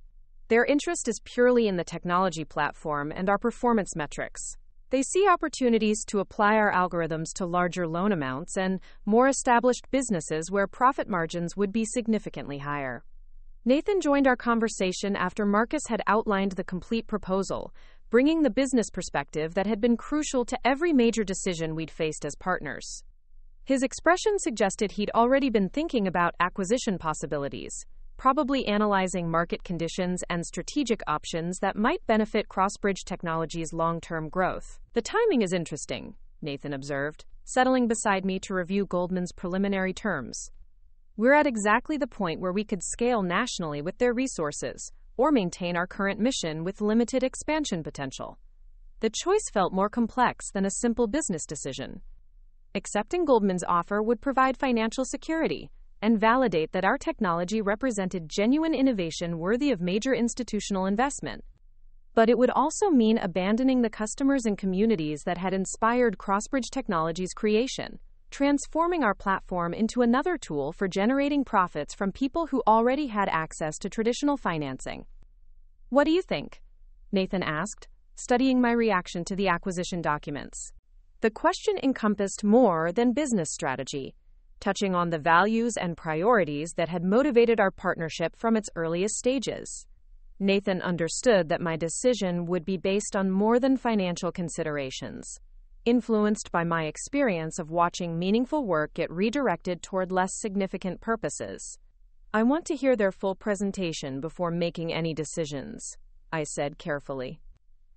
Their interest is purely in the technology platform and our performance metrics. They see opportunities to apply our algorithms to larger loan amounts and more established businesses where profit margins would be significantly higher. Nathan joined our conversation after Marcus had outlined the complete proposal, bringing the business perspective that had been crucial to every major decision we'd faced as partners. His expression suggested he'd already been thinking about acquisition possibilities, probably analyzing market conditions and strategic options that might benefit Crossbridge Technologies' long-term growth. The timing is interesting, Nathan observed, settling beside me to review Goldman's preliminary terms. We're at exactly the point where we could scale nationally with their resources, or maintain our current mission with limited expansion potential. The choice felt more complex than a simple business decision. Accepting Goldman's offer would provide financial security and validate that our technology represented genuine innovation worthy of major institutional investment. But it would also mean abandoning the customers and communities that had inspired Crossbridge Technologies' creation, transforming our platform into another tool for generating profits from people who already had access to traditional financing. What do you think? Nathan asked, studying my reaction to the acquisition documents. The question encompassed more than business strategy, touching on the values and priorities that had motivated our partnership from its earliest stages. Nathan understood that my decision would be based on more than financial considerations, influenced by my experience of watching meaningful work get redirected toward less significant purposes. I want to hear their full presentation before making any decisions, I said carefully.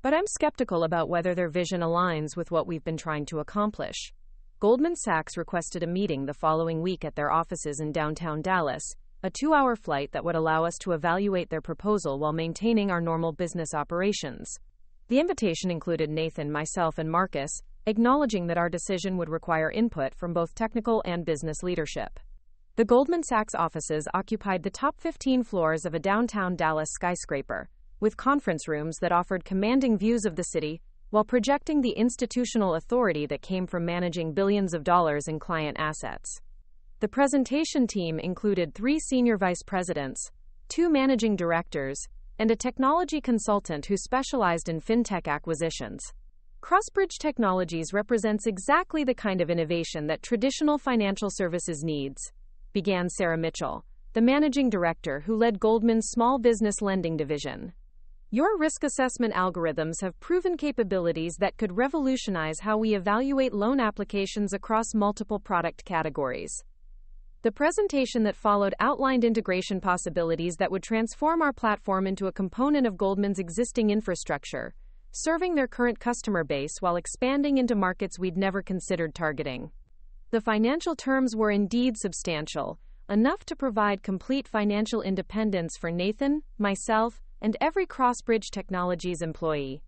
But I'm skeptical about whether their vision aligns with what we've been trying to accomplish. Goldman Sachs requested a meeting the following week at their offices in downtown Dallas, a 2-hour flight that would allow us to evaluate their proposal while maintaining our normal business operations. The invitation included Nathan, myself, and Marcus, acknowledging that our decision would require input from both technical and business leadership. The Goldman Sachs offices occupied the top 15 floors of a downtown Dallas skyscraper, with conference rooms that offered commanding views of the city, while projecting the institutional authority that came from managing billions of dollars in client assets. The presentation team included 3 senior vice presidents, 2 managing directors, and a technology consultant who specialized in fintech acquisitions. Crossbridge Technologies represents exactly the kind of innovation that traditional financial services needs, began Sarah Mitchell, the managing director who led Goldman's small business lending division. Your risk assessment algorithms have proven capabilities that could revolutionize how we evaluate loan applications across multiple product categories. The presentation that followed outlined integration possibilities that would transform our platform into a component of Goldman's existing infrastructure, serving their current customer base while expanding into markets we'd never considered targeting. The financial terms were indeed substantial, enough to provide complete financial independence for Nathan, myself, and every Crossbridge Technologies employee.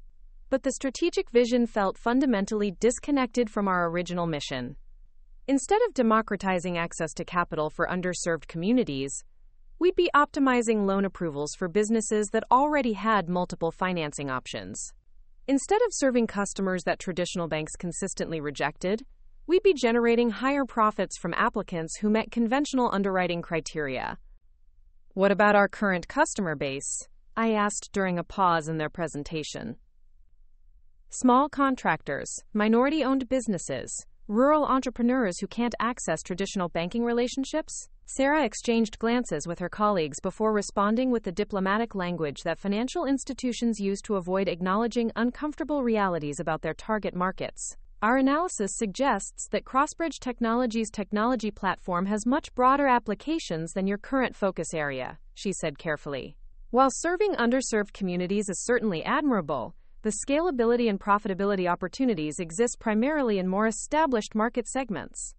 But the strategic vision felt fundamentally disconnected from our original mission. Instead of democratizing access to capital for underserved communities, We'd be optimizing loan approvals for businesses that already had multiple financing options. Instead of serving customers that traditional banks consistently rejected, we'd be generating higher profits from applicants who met conventional underwriting criteria. What about our current customer base? I asked during a pause in their presentation. Small contractors, minority-owned businesses, rural entrepreneurs who can't access traditional banking relationships? Sarah exchanged glances with her colleagues before responding with the diplomatic language that financial institutions use to avoid acknowledging uncomfortable realities about their target markets. Our analysis suggests that CrossBridge Technologies' technology platform has much broader applications than your current focus area, she said carefully. While serving underserved communities is certainly admirable, the scalability and profitability opportunities exist primarily in more established market segments.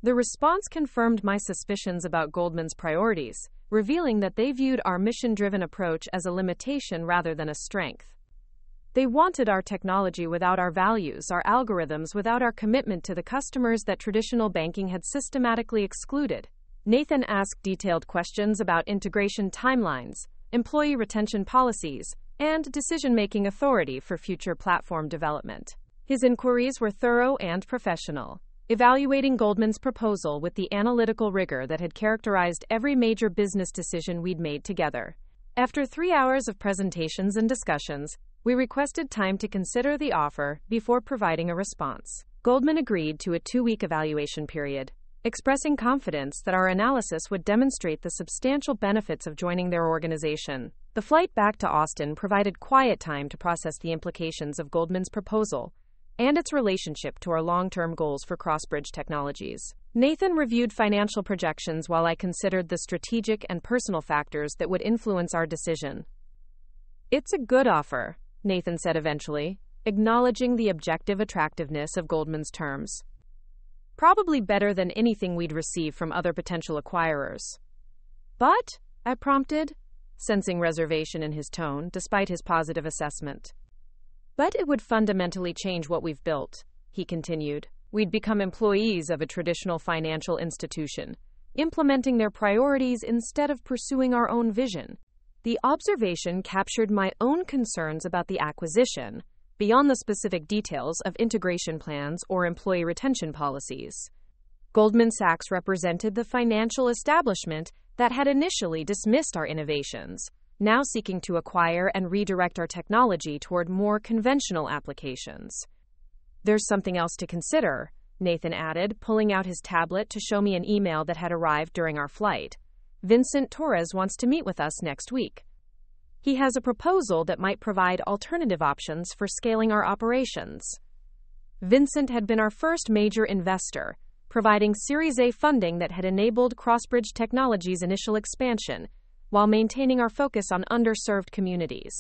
The response confirmed my suspicions about Goldman's priorities, revealing that they viewed our mission-driven approach as a limitation rather than a strength. They wanted our technology without our values, our algorithms without our commitment to the customers that traditional banking had systematically excluded. Nathan asked detailed questions about integration timelines, employee retention policies, and decision-making authority for future platform development. His inquiries were thorough and professional, evaluating Goldman's proposal with the analytical rigor that had characterized every major business decision we'd made together. After 3 hours of presentations and discussions, we requested time to consider the offer before providing a response. Goldman agreed to a 2-week evaluation period, expressing confidence that our analysis would demonstrate the substantial benefits of joining their organization. The flight back to Austin provided quiet time to process the implications of Goldman's proposal and its relationship to our long-term goals for CrossBridge Technologies. Nathan reviewed financial projections while I considered the strategic and personal factors that would influence our decision. It's a good offer, Nathan said eventually, acknowledging the objective attractiveness of Goldman's terms. Probably better than anything we'd receive from other potential acquirers. But, I prompted, sensing reservation in his tone despite his positive assessment. But it would fundamentally change what we've built, he continued. We'd become employees of a traditional financial institution, implementing their priorities instead of pursuing our own vision. The observation captured my own concerns about the acquisition, beyond the specific details of integration plans or employee retention policies. Goldman Sachs represented the financial establishment that had initially dismissed our innovations, now seeking to acquire and redirect our technology toward more conventional applications. There's something else to consider, Nathan added, pulling out his tablet to show me an email that had arrived during our flight. Vincent Torres wants to meet with us next week. He has a proposal that might provide alternative options for scaling our operations. Vincent had been our first major investor, providing Series A funding that had enabled CrossBridge Technologies' initial expansion, while maintaining our focus on underserved communities.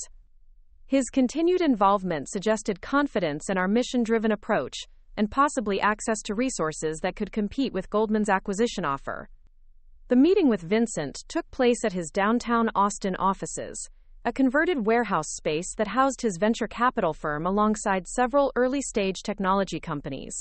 His continued involvement suggested confidence in our mission-driven approach and possibly access to resources that could compete with Goldman's acquisition offer. The meeting with Vincent took place at his downtown Austin offices, a converted warehouse space that housed his venture capital firm alongside several early-stage technology companies.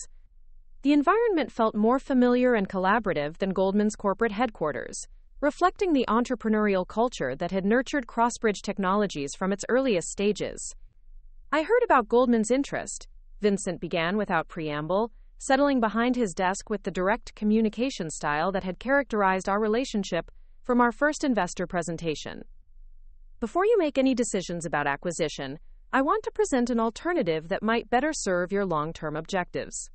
The environment felt more familiar and collaborative than Goldman's corporate headquarters, reflecting the entrepreneurial culture that had nurtured CrossBridge Technologies from its earliest stages. I heard about Goldman's interest, Vincent began without preamble, settling behind his desk with the direct communication style that had characterized our relationship from our first investor presentation. Before you make any decisions about acquisition, I want to present an alternative that might better serve your long-term objectives.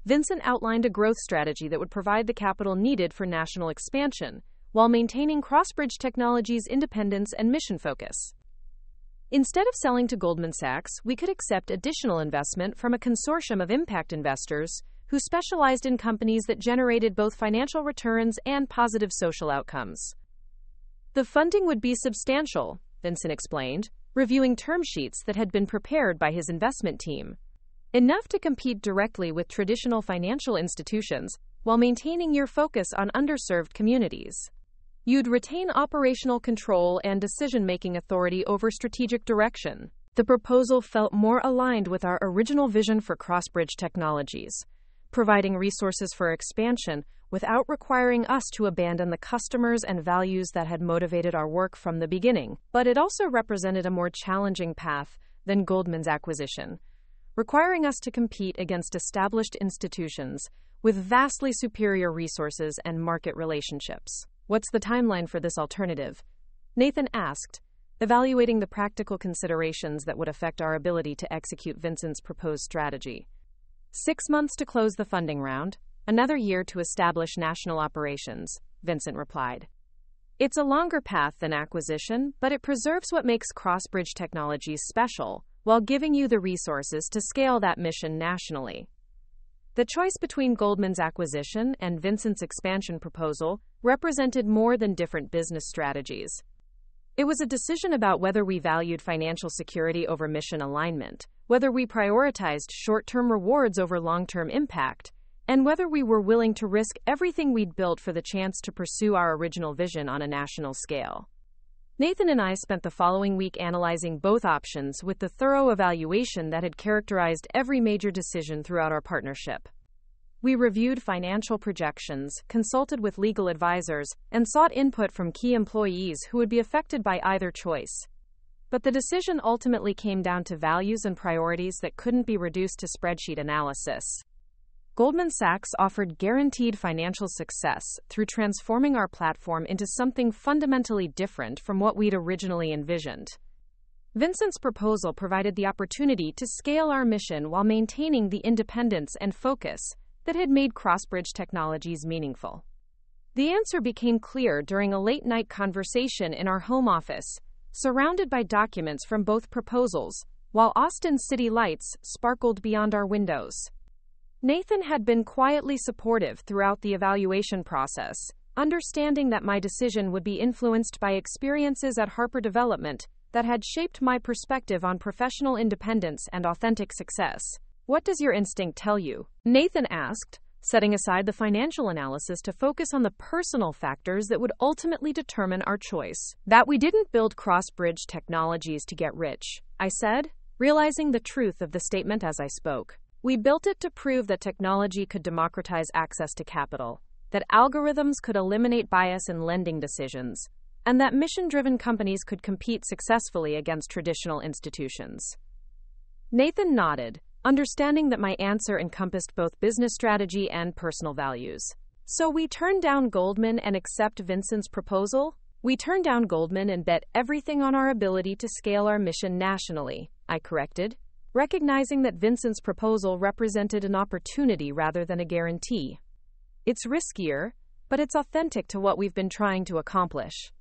Vincent outlined a growth strategy that would provide the capital needed for national expansion, while maintaining CrossBridge Technologies' independence and mission focus. Instead of selling to Goldman Sachs, we could accept additional investment from a consortium of impact investors who specialized in companies that generated both financial returns and positive social outcomes. The funding would be substantial, Vincent explained, reviewing term sheets that had been prepared by his investment team. Enough to compete directly with traditional financial institutions while maintaining your focus on underserved communities. You'd retain operational control and decision-making authority over strategic direction. The proposal felt more aligned with our original vision for CrossBridge Technologies, providing resources for expansion without requiring us to abandon the customers and values that had motivated our work from the beginning. But it also represented a more challenging path than Goldman's acquisition, requiring us to compete against established institutions with vastly superior resources and market relationships. What's the timeline for this alternative? Nathan asked, evaluating the practical considerations that would affect our ability to execute Vincent's proposed strategy. 6 months to close the funding round, another year to establish national operations, Vincent replied. It's a longer path than acquisition, but it preserves what makes CrossBridge Technologies special, while giving you the resources to scale that mission nationally. The choice between Goldman's acquisition and Vincent's expansion proposal represented more than different business strategies. It was a decision about whether we valued financial security over mission alignment, whether we prioritized short-term rewards over long-term impact, and whether we were willing to risk everything we'd built for the chance to pursue our original vision on a national scale. Nathan and I spent the following week analyzing both options with the thorough evaluation that had characterized every major decision throughout our partnership. We reviewed financial projections, consulted with legal advisors, and sought input from key employees who would be affected by either choice. But the decision ultimately came down to values and priorities that couldn't be reduced to spreadsheet analysis. Goldman Sachs offered guaranteed financial success through transforming our platform into something fundamentally different from what we'd originally envisioned. Vincent's proposal provided the opportunity to scale our mission while maintaining the independence and focus that had made CrossBridge Technologies meaningful. The answer became clear during a late-night conversation in our home office, surrounded by documents from both proposals, while Austin's city lights sparkled beyond our windows. Nathan had been quietly supportive throughout the evaluation process, understanding that my decision would be influenced by experiences at Harper Development that had shaped my perspective on professional independence and authentic success. What does your instinct tell you? Nathan asked, setting aside the financial analysis to focus on the personal factors that would ultimately determine our choice. That we didn't build CrossBridge Technologies to get rich, I said, realizing the truth of the statement as I spoke. We built it to prove that technology could democratize access to capital, that algorithms could eliminate bias in lending decisions, and that mission-driven companies could compete successfully against traditional institutions. Nathan nodded, understanding that my answer encompassed both business strategy and personal values. So we turned down Goldman and accept Vincent's proposal? We turned down Goldman and bet everything on our ability to scale our mission nationally, I corrected, recognizing that Vincent's proposal represented an opportunity rather than a guarantee. It's riskier, but it's authentic to what we've been trying to accomplish.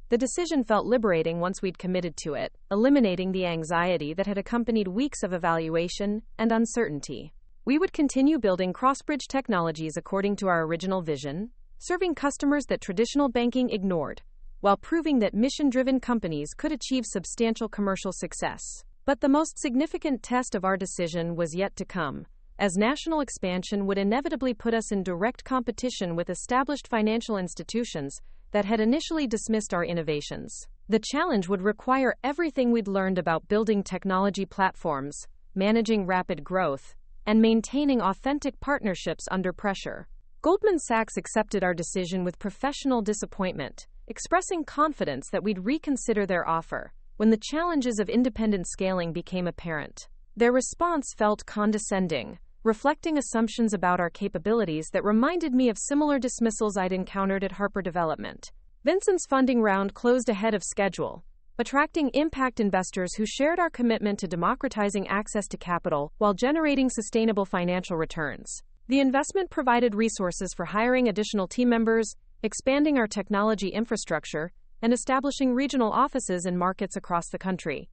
The decision felt liberating once we'd committed to it, eliminating the anxiety that had accompanied weeks of evaluation and uncertainty. We would continue building CrossBridge Technologies according to our original vision, serving customers that traditional banking ignored, while proving that mission-driven companies could achieve substantial commercial success. But the most significant test of our decision was yet to come, as national expansion would inevitably put us in direct competition with established financial institutions that had initially dismissed our innovations. The challenge would require everything we'd learned about building technology platforms, managing rapid growth, and maintaining authentic partnerships under pressure. Goldman Sachs accepted our decision with professional disappointment, expressing confidence that we'd reconsider their offer when the challenges of independent scaling became apparent. Their response felt condescending, reflecting assumptions about our capabilities that reminded me of similar dismissals I'd encountered at Harper Development. Vincent's funding round closed ahead of schedule, attracting impact investors who shared our commitment to democratizing access to capital while generating sustainable financial returns. The investment provided resources for hiring additional team members, expanding our technology infrastructure, and establishing regional offices in markets across the country.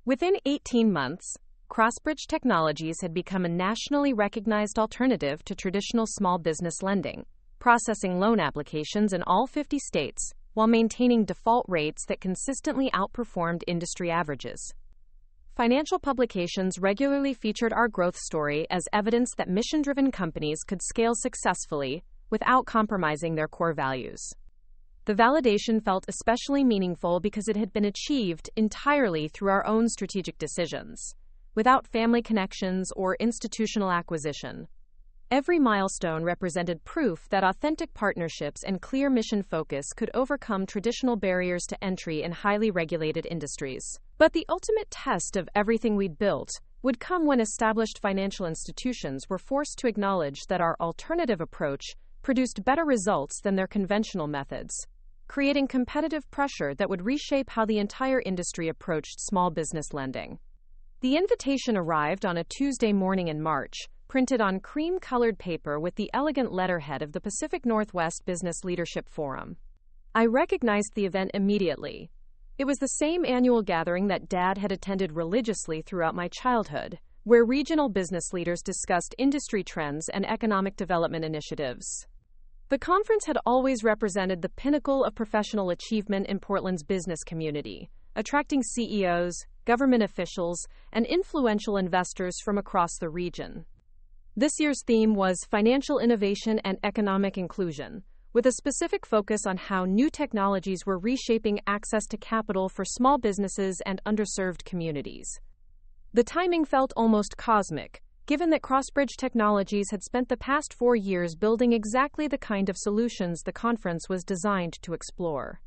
Within 18 months, CrossBridge Technologies had become a nationally recognized alternative to traditional small business lending, processing loan applications in all 50 states, while maintaining default rates that consistently outperformed industry averages. Financial publications regularly featured our growth story as evidence that mission-driven companies could scale successfully without compromising their core values. The validation felt especially meaningful because it had been achieved entirely through our own strategic decisions, without family connections or institutional acquisition. Every milestone represented proof that authentic partnerships and clear mission focus could overcome traditional barriers to entry in highly regulated industries. But the ultimate test of everything we'd built would come when established financial institutions were forced to acknowledge that our alternative approach produced better results than their conventional methods, creating competitive pressure that would reshape how the entire industry approached small business lending. The invitation arrived on a Tuesday morning in March, printed on cream-colored paper with the elegant letterhead of the Pacific Northwest Business Leadership Forum. I recognized the event immediately. It was the same annual gathering that Dad had attended religiously throughout my childhood, where regional business leaders discussed industry trends and economic development initiatives. The conference had always represented the pinnacle of professional achievement in Portland's business community, attracting CEOs, government officials, and influential investors from across the region. This year's theme was Financial Innovation and Economic Inclusion, with a specific focus on how new technologies were reshaping access to capital for small businesses and underserved communities. The timing felt almost cosmic, given that Crossbridge Technologies had spent the past 4 years building exactly the kind of solutions the conference was designed to explore.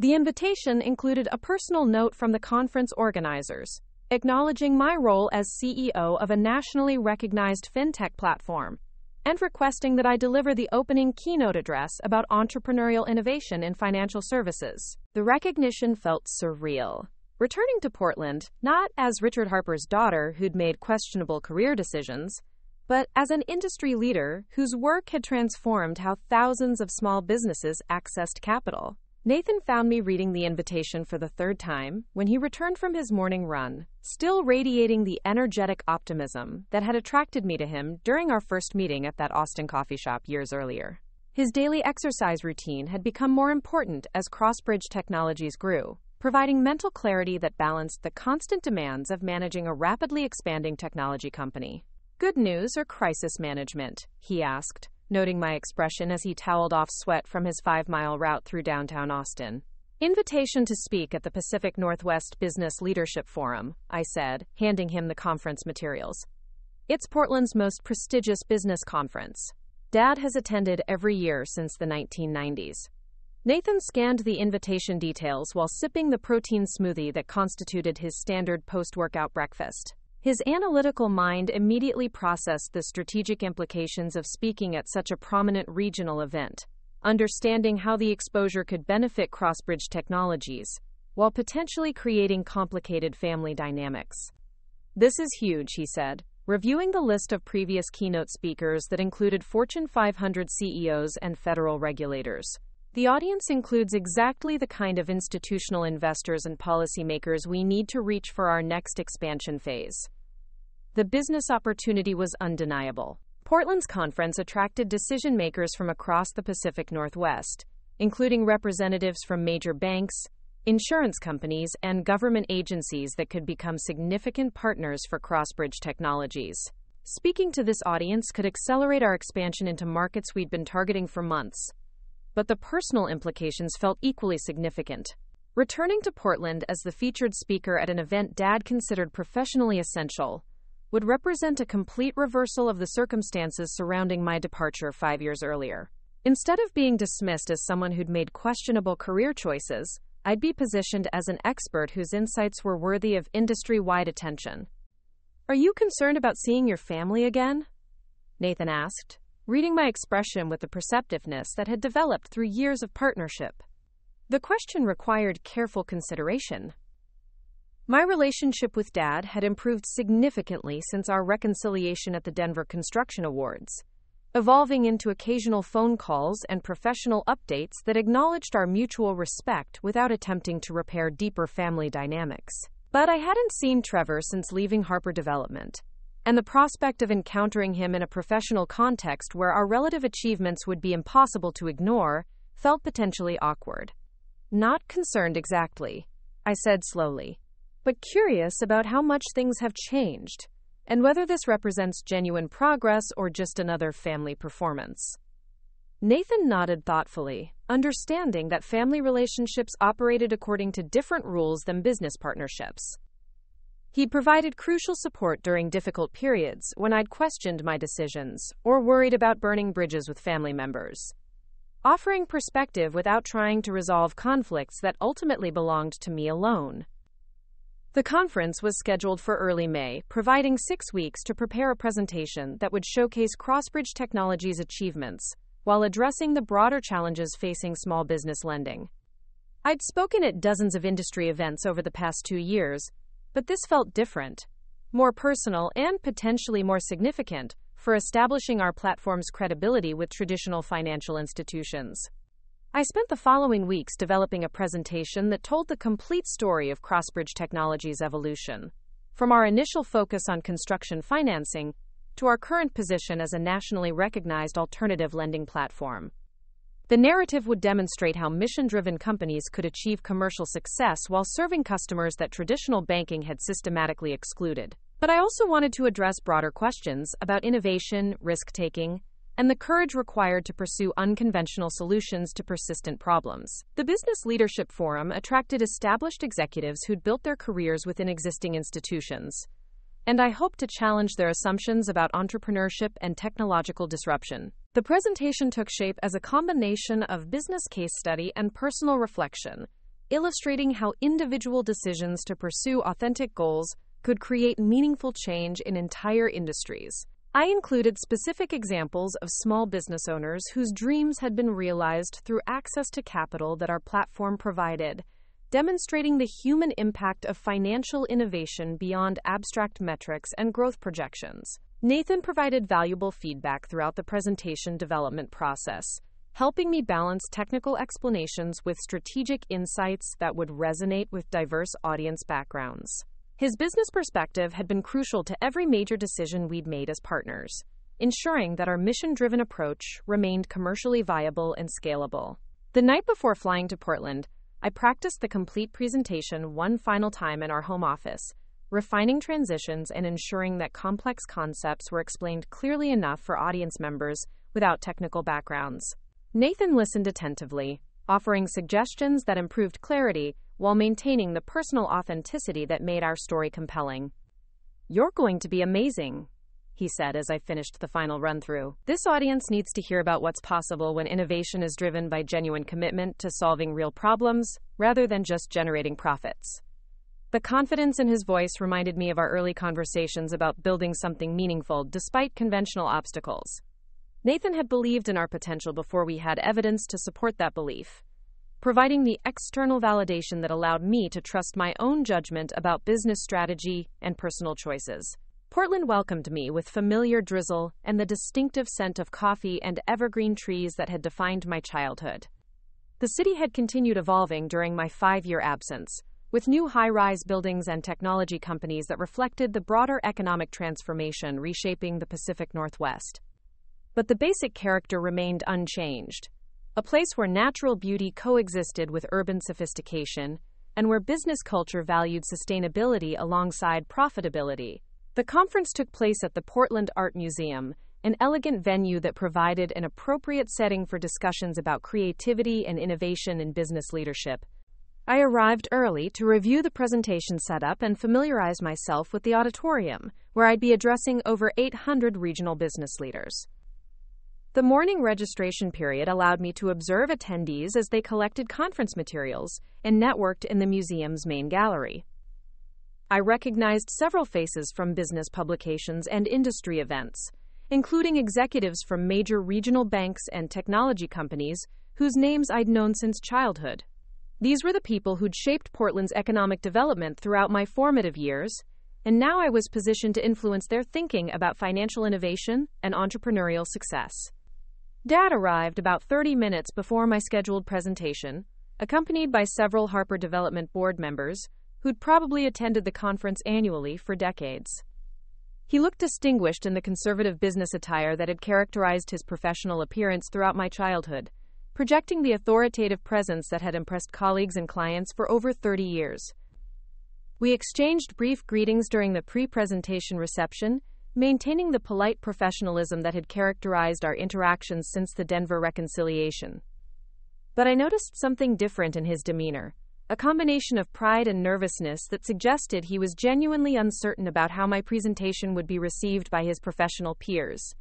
The invitation included a personal note from the conference organizers, acknowledging my role as CEO of a nationally recognized fintech platform, and requesting that I deliver the opening keynote address about entrepreneurial innovation in financial services. The recognition felt surreal. Returning to Portland, not as Richard Harper's daughter who'd made questionable career decisions, but as an industry leader whose work had transformed how thousands of small businesses accessed capital. Nathan found me reading the invitation for the third time when he returned from his morning run, still radiating the energetic optimism that had attracted me to him during our first meeting at that Austin coffee shop years earlier. His daily exercise routine had become more important as Crossbridge Technologies grew, providing mental clarity that balanced the constant demands of managing a rapidly expanding technology company. Good news or crisis management? He asked, noting my expression as he toweled off sweat from his 5-mile route through downtown Austin. Invitation to speak at the Pacific Northwest Business Leadership Forum, I said, handing him the conference materials. It's Portland's most prestigious business conference. Dad has attended every year since the 1990s. Nathan scanned the invitation details while sipping the protein smoothie that constituted his standard post-workout breakfast. His analytical mind immediately processed the strategic implications of speaking at such a prominent regional event, understanding how the exposure could benefit Crossbridge Technologies, while potentially creating complicated family dynamics. This is huge, he said, reviewing the list of previous keynote speakers that included Fortune 500 CEOs and federal regulators. The audience includes exactly the kind of institutional investors and policymakers we need to reach for our next expansion phase. The business opportunity was undeniable. Portland's conference attracted decision-makers from across the Pacific Northwest, including representatives from major banks, insurance companies, and government agencies that could become significant partners for Crossbridge Technologies. Speaking to this audience could accelerate our expansion into markets we'd been targeting for months. But the personal implications felt equally significant. Returning to Portland as the featured speaker at an event Dad considered professionally essential would represent a complete reversal of the circumstances surrounding my departure 5 years earlier. Instead of being dismissed as someone who'd made questionable career choices, I'd be positioned as an expert whose insights were worthy of industry-wide attention. "Are you concerned about seeing your family again?" Nathan asked, reading my expression with the perceptiveness that had developed through years of partnership. The question required careful consideration. My relationship with Dad had improved significantly since our reconciliation at the Denver Construction Awards, evolving into occasional phone calls and professional updates that acknowledged our mutual respect without attempting to repair deeper family dynamics. But I hadn't seen Trevor since leaving Harper Development, and the prospect of encountering him in a professional context where our relative achievements would be impossible to ignore felt potentially awkward. "Not concerned exactly," I said slowly, "but curious about how much things have changed, and whether this represents genuine progress or just another family performance." Nathan nodded thoughtfully, understanding that family relationships operated according to different rules than business partnerships. He'd provided crucial support during difficult periods when I'd questioned my decisions or worried about burning bridges with family members, offering perspective without trying to resolve conflicts that ultimately belonged to me alone. The conference was scheduled for early May, providing 6 weeks to prepare a presentation that would showcase CrossBridge Technology's achievements while addressing the broader challenges facing small business lending. I'd spoken at dozens of industry events over the past 2 years, but this felt different, more personal, and potentially more significant for establishing our platform's credibility with traditional financial institutions. I spent the following weeks developing a presentation that told the complete story of CrossBridge Technology's evolution, from our initial focus on construction financing to our current position as a nationally recognized alternative lending platform. The narrative would demonstrate how mission-driven companies could achieve commercial success while serving customers that traditional banking had systematically excluded. But I also wanted to address broader questions about innovation, risk-taking, and the courage required to pursue unconventional solutions to persistent problems. The Business Leadership Forum attracted established executives who'd built their careers within existing institutions, and I hoped to challenge their assumptions about entrepreneurship and technological disruption. The presentation took shape as a combination of business case study and personal reflection, illustrating how individual decisions to pursue authentic goals could create meaningful change in entire industries. I included specific examples of small business owners whose dreams had been realized through access to capital that our platform provided, demonstrating the human impact of financial innovation beyond abstract metrics and growth projections. Nathan provided valuable feedback throughout the presentation development process, helping me balance technical explanations with strategic insights that would resonate with diverse audience backgrounds. His business perspective had been crucial to every major decision we'd made as partners, ensuring that our mission-driven approach remained commercially viable and scalable. The night before flying to Portland, I practiced the complete presentation one final time in our home office, refining transitions and ensuring that complex concepts were explained clearly enough for audience members without technical backgrounds. Nathan listened attentively, offering suggestions that improved clarity while maintaining the personal authenticity that made our story compelling. "You're going to be amazing," he said as I finished the final run-through. "This audience needs to hear about what's possible when innovation is driven by genuine commitment to solving real problems rather than just generating profits." The confidence in his voice reminded me of our early conversations about building something meaningful despite conventional obstacles. Nathan had believed in our potential before we had evidence to support that belief, providing the external validation that allowed me to trust my own judgment about business strategy and personal choices. Portland welcomed me with familiar drizzle and the distinctive scent of coffee and evergreen trees that had defined my childhood. The city had continued evolving during my 5-year absence, with new high-rise buildings and technology companies that reflected the broader economic transformation reshaping the Pacific Northwest. But the basic character remained unchanged. A place where natural beauty coexisted with urban sophistication, and where business culture valued sustainability alongside profitability. The conference took place at the Portland Art Museum, an elegant venue that provided an appropriate setting for discussions about creativity and innovation in business leadership. I arrived early to review the presentation setup and familiarize myself with the auditorium, where I'd be addressing over 800 regional business leaders. The morning registration period allowed me to observe attendees as they collected conference materials and networked in the museum's main gallery. I recognized several faces from business publications and industry events, including executives from major regional banks and technology companies whose names I'd known since childhood. These were the people who'd shaped Portland's economic development throughout my formative years, and now I was positioned to influence their thinking about financial innovation and entrepreneurial success. Dad arrived about 30 minutes before my scheduled presentation, accompanied by several Harper Development Board members who'd probably attended the conference annually for decades. He looked distinguished in the conservative business attire that had characterized his professional appearance throughout my childhood, projecting the authoritative presence that had impressed colleagues and clients for over 30 years. We exchanged brief greetings during the pre-presentation reception, maintaining the polite professionalism that had characterized our interactions since the Denver reconciliation. But I noticed something different in his demeanor, a combination of pride and nervousness that suggested he was genuinely uncertain about how my presentation would be received by his professional peers.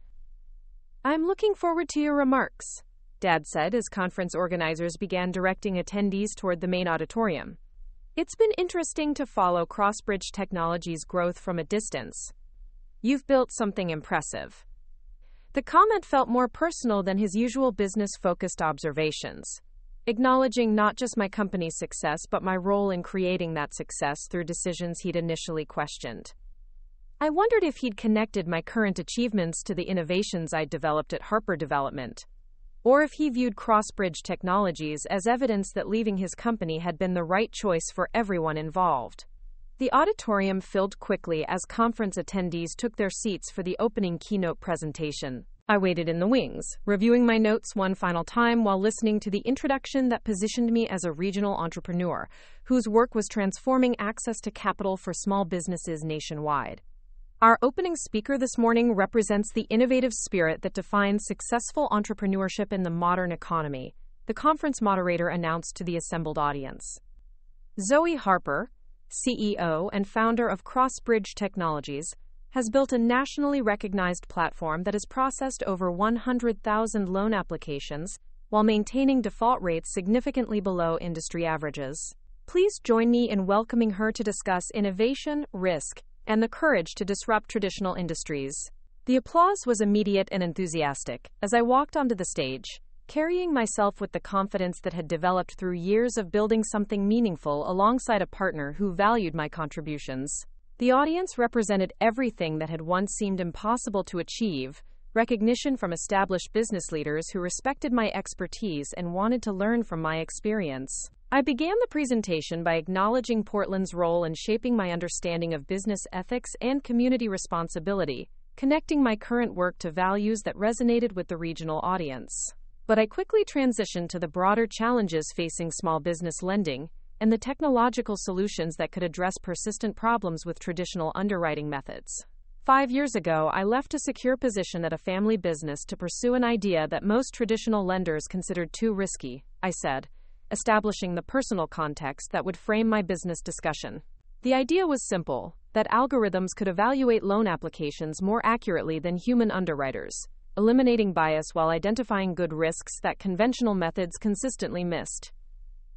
"I'm looking forward to your remarks," Dad said as conference organizers began directing attendees toward the main auditorium. "It's been interesting to follow Crossbridge Technology's growth from a distance. You've built something impressive." The comment felt more personal than his usual business-focused observations, acknowledging not just my company's success but my role in creating that success through decisions he'd initially questioned. I wondered if he'd connected my current achievements to the innovations I'd developed at Harper Development, or if he viewed Crossbridge Technologies as evidence that leaving his company had been the right choice for everyone involved. The auditorium filled quickly as conference attendees took their seats for the opening keynote presentation. I waited in the wings, reviewing my notes one final time while listening to the introduction that positioned me as a regional entrepreneur whose work was transforming access to capital for small businesses nationwide. Our opening speaker this morning represents the innovative spirit that defines successful entrepreneurship in the modern economy, the conference moderator announced to the assembled audience. Zoe Harper, CEO and founder of Crossbridge Technologies, has built a nationally recognized platform that has processed over 100,000 loan applications while maintaining default rates significantly below industry averages. Please join me in welcoming her to discuss innovation, risk, and the courage to disrupt traditional industries. The applause was immediate and enthusiastic as I walked onto the stage, carrying myself with the confidence that had developed through years of building something meaningful alongside a partner who valued my contributions. The audience represented everything that had once seemed impossible to achieve: recognition from established business leaders who respected my expertise and wanted to learn from my experience. I began the presentation by acknowledging Portland's role in shaping my understanding of business ethics and community responsibility, connecting my current work to values that resonated with the regional audience. But I quickly transitioned to the broader challenges facing small business lending and the technological solutions that could address persistent problems with traditional underwriting methods. 5 years ago, I left a secure position at a family business to pursue an idea that most traditional lenders considered too risky, I said, establishing the personal context that would frame my business discussion. The idea was simple: that algorithms could evaluate loan applications more accurately than human underwriters, eliminating bias while identifying good risks that conventional methods consistently missed.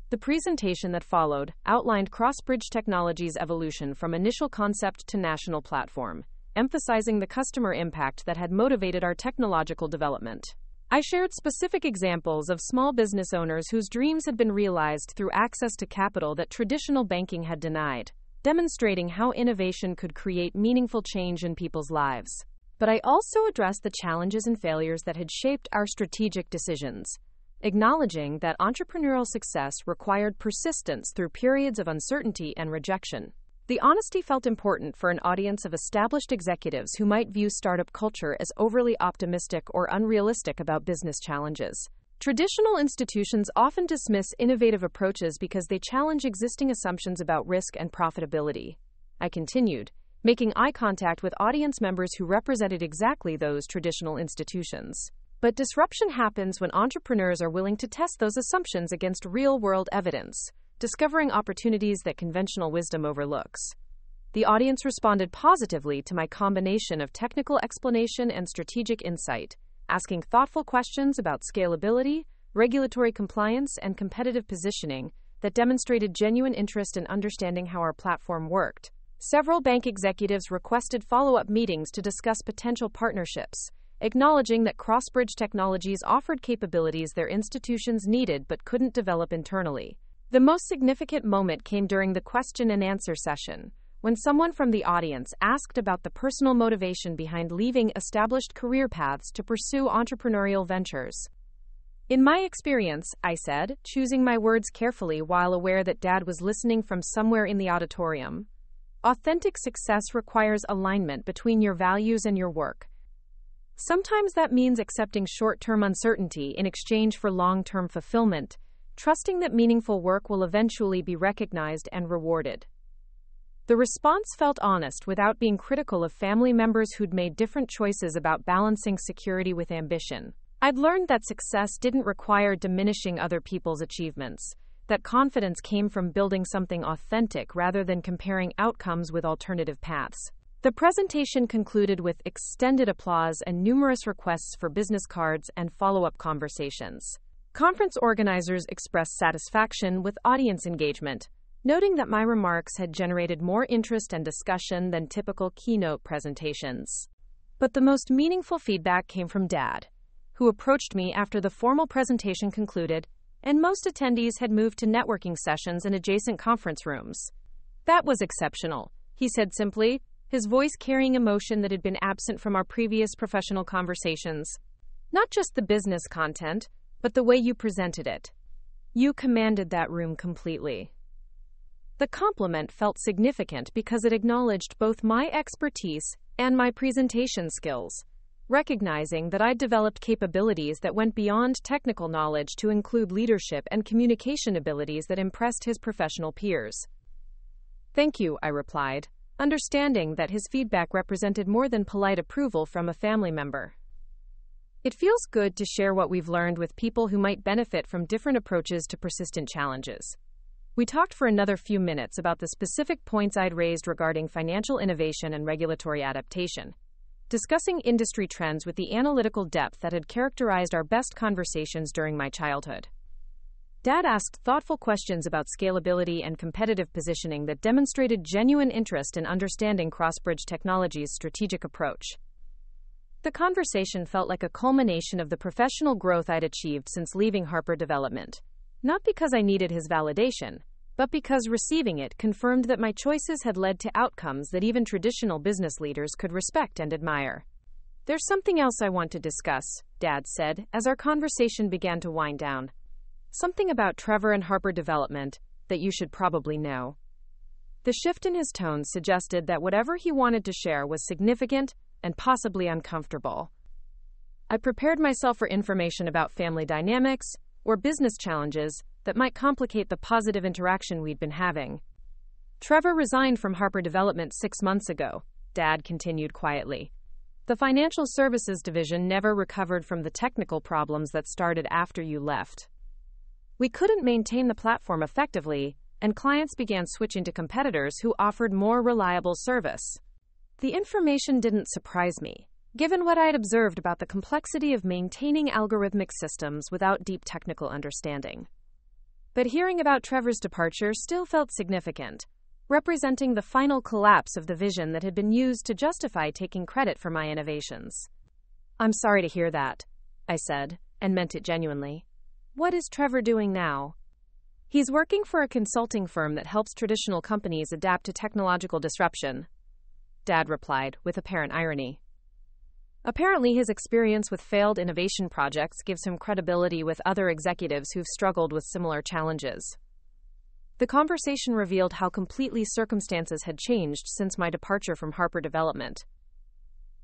The presentation that followed outlined Crossbridge Technologies' evolution from initial concept to national platform, emphasizing the customer impact that had motivated our technological development. I shared specific examples of small business owners whose dreams had been realized through access to capital that traditional banking had denied, demonstrating how innovation could create meaningful change in people's lives. But I also addressed the challenges and failures that had shaped our strategic decisions, acknowledging that entrepreneurial success required persistence through periods of uncertainty and rejection. The honesty felt important for an audience of established executives who might view startup culture as overly optimistic or unrealistic about business challenges. Traditional institutions often dismiss innovative approaches because they challenge existing assumptions about risk and profitability. I continued, making eye contact with audience members who represented exactly those traditional institutions. But disruption happens when entrepreneurs are willing to test those assumptions against real-world evidence, discovering opportunities that conventional wisdom overlooks. The audience responded positively to my combination of technical explanation and strategic insight, asking thoughtful questions about scalability, regulatory compliance, and competitive positioning that demonstrated genuine interest in understanding how our platform worked. Several bank executives requested follow-up meetings to discuss potential partnerships, acknowledging that Crossbridge Technologies offered capabilities their institutions needed but couldn't develop internally. The most significant moment came during the question and answer session, when someone from the audience asked about the personal motivation behind leaving established career paths to pursue entrepreneurial ventures. In my experience, I said, choosing my words carefully while aware that Dad was listening from somewhere in the auditorium, authentic success requires alignment between your values and your work. Sometimes that means accepting short-term uncertainty in exchange for long-term fulfillment, trusting that meaningful work will eventually be recognized and rewarded. The response felt honest without being critical of family members who'd made different choices about balancing security with ambition. I'd learned that success didn't require diminishing other people's achievements, that confidence came from building something authentic rather than comparing outcomes with alternative paths. The presentation concluded with extended applause and numerous requests for business cards and follow-up conversations. Conference organizers expressed satisfaction with audience engagement, noting that my remarks had generated more interest and discussion than typical keynote presentations. But the most meaningful feedback came from Dad, who approached me after the formal presentation concluded, and most attendees had moved to networking sessions in adjacent conference rooms. "That was exceptional," he said simply, his voice carrying emotion that had been absent from our previous professional conversations. "Not just the business content, but the way you presented it. You commanded that room completely." The compliment felt significant because it acknowledged both my expertise and my presentation skills, recognizing that I'd developed capabilities that went beyond technical knowledge to include leadership and communication abilities that impressed his professional peers. "Thank you," I replied, understanding that his feedback represented more than polite approval from a family member. It feels good to share what we've learned with people who might benefit from different approaches to persistent challenges. We talked for another few minutes about the specific points I'd raised regarding financial innovation and regulatory adaptation, discussing industry trends with the analytical depth that had characterized our best conversations during my childhood. Dad asked thoughtful questions about scalability and competitive positioning that demonstrated genuine interest in understanding CrossBridge Technology's strategic approach. The conversation felt like a culmination of the professional growth I'd achieved since leaving Harper Development, not because I needed his validation, but because receiving it confirmed that my choices had led to outcomes that even traditional business leaders could respect and admire. "There's something else I want to discuss," Dad said, as our conversation began to wind down. "Something about Trevor and Harper Development that you should probably know." The shift in his tone suggested that whatever he wanted to share was significant and possibly uncomfortable. I prepared myself for information about family dynamics or business challenges that might complicate the positive interaction we'd been having. "Trevor resigned from Harper Development 6 months ago," Dad continued quietly. "The financial services division never recovered from the technical problems that started after you left. We couldn't maintain the platform effectively, and clients began switching to competitors who offered more reliable service." The information didn't surprise me, given what I had observed about the complexity of maintaining algorithmic systems without deep technical understanding. But hearing about Trevor's departure still felt significant, representing the final collapse of the vision that had been used to justify taking credit for my innovations. "I'm sorry to hear that," I said, and meant it genuinely. "What is Trevor doing now?" "He's working for a consulting firm that helps traditional companies adapt to technological disruption," Dad replied, with apparent irony. Apparently, his experience with failed innovation projects gives him credibility with other executives who've struggled with similar challenges. The conversation revealed how completely circumstances had changed since my departure from Harper Development.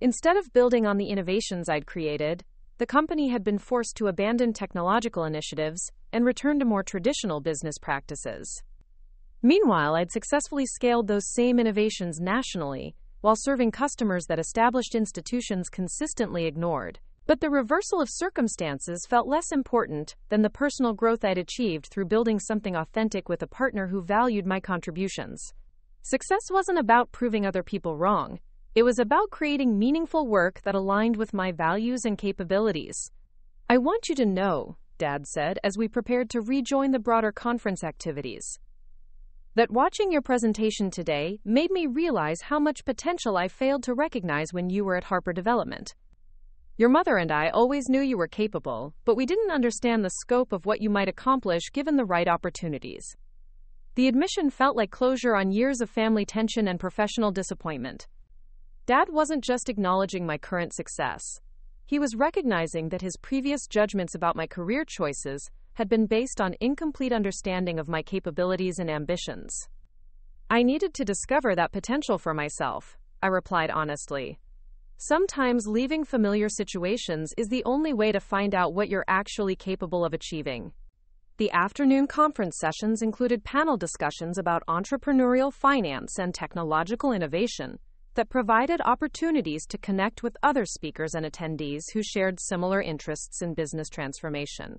Instead of building on the innovations I'd created, the company had been forced to abandon technological initiatives and return to more traditional business practices. Meanwhile, I'd successfully scaled those same innovations nationally, while serving customers that established institutions consistently ignored. But the reversal of circumstances felt less important than the personal growth I'd achieved through building something authentic with a partner who valued my contributions. Success wasn't about proving other people wrong. It was about creating meaningful work that aligned with my values and capabilities. "I want you to know," Dad said as we prepared to rejoin the broader conference activities, "that watching your presentation today made me realize how much potential I failed to recognize when you were at Harper Development. Your mother and I always knew you were capable, but we didn't understand the scope of what you might accomplish given the right opportunities." The admission felt like closure on years of family tension and professional disappointment. Dad wasn't just acknowledging my current success. He was recognizing that his previous judgments about my career choices had been based on incomplete understanding of my capabilities and ambitions. "I needed to discover that potential for myself," I replied honestly. "Sometimes leaving familiar situations is the only way to find out what you're actually capable of achieving." The afternoon conference sessions included panel discussions about entrepreneurial finance and technological innovation that provided opportunities to connect with other speakers and attendees who shared similar interests in business transformation.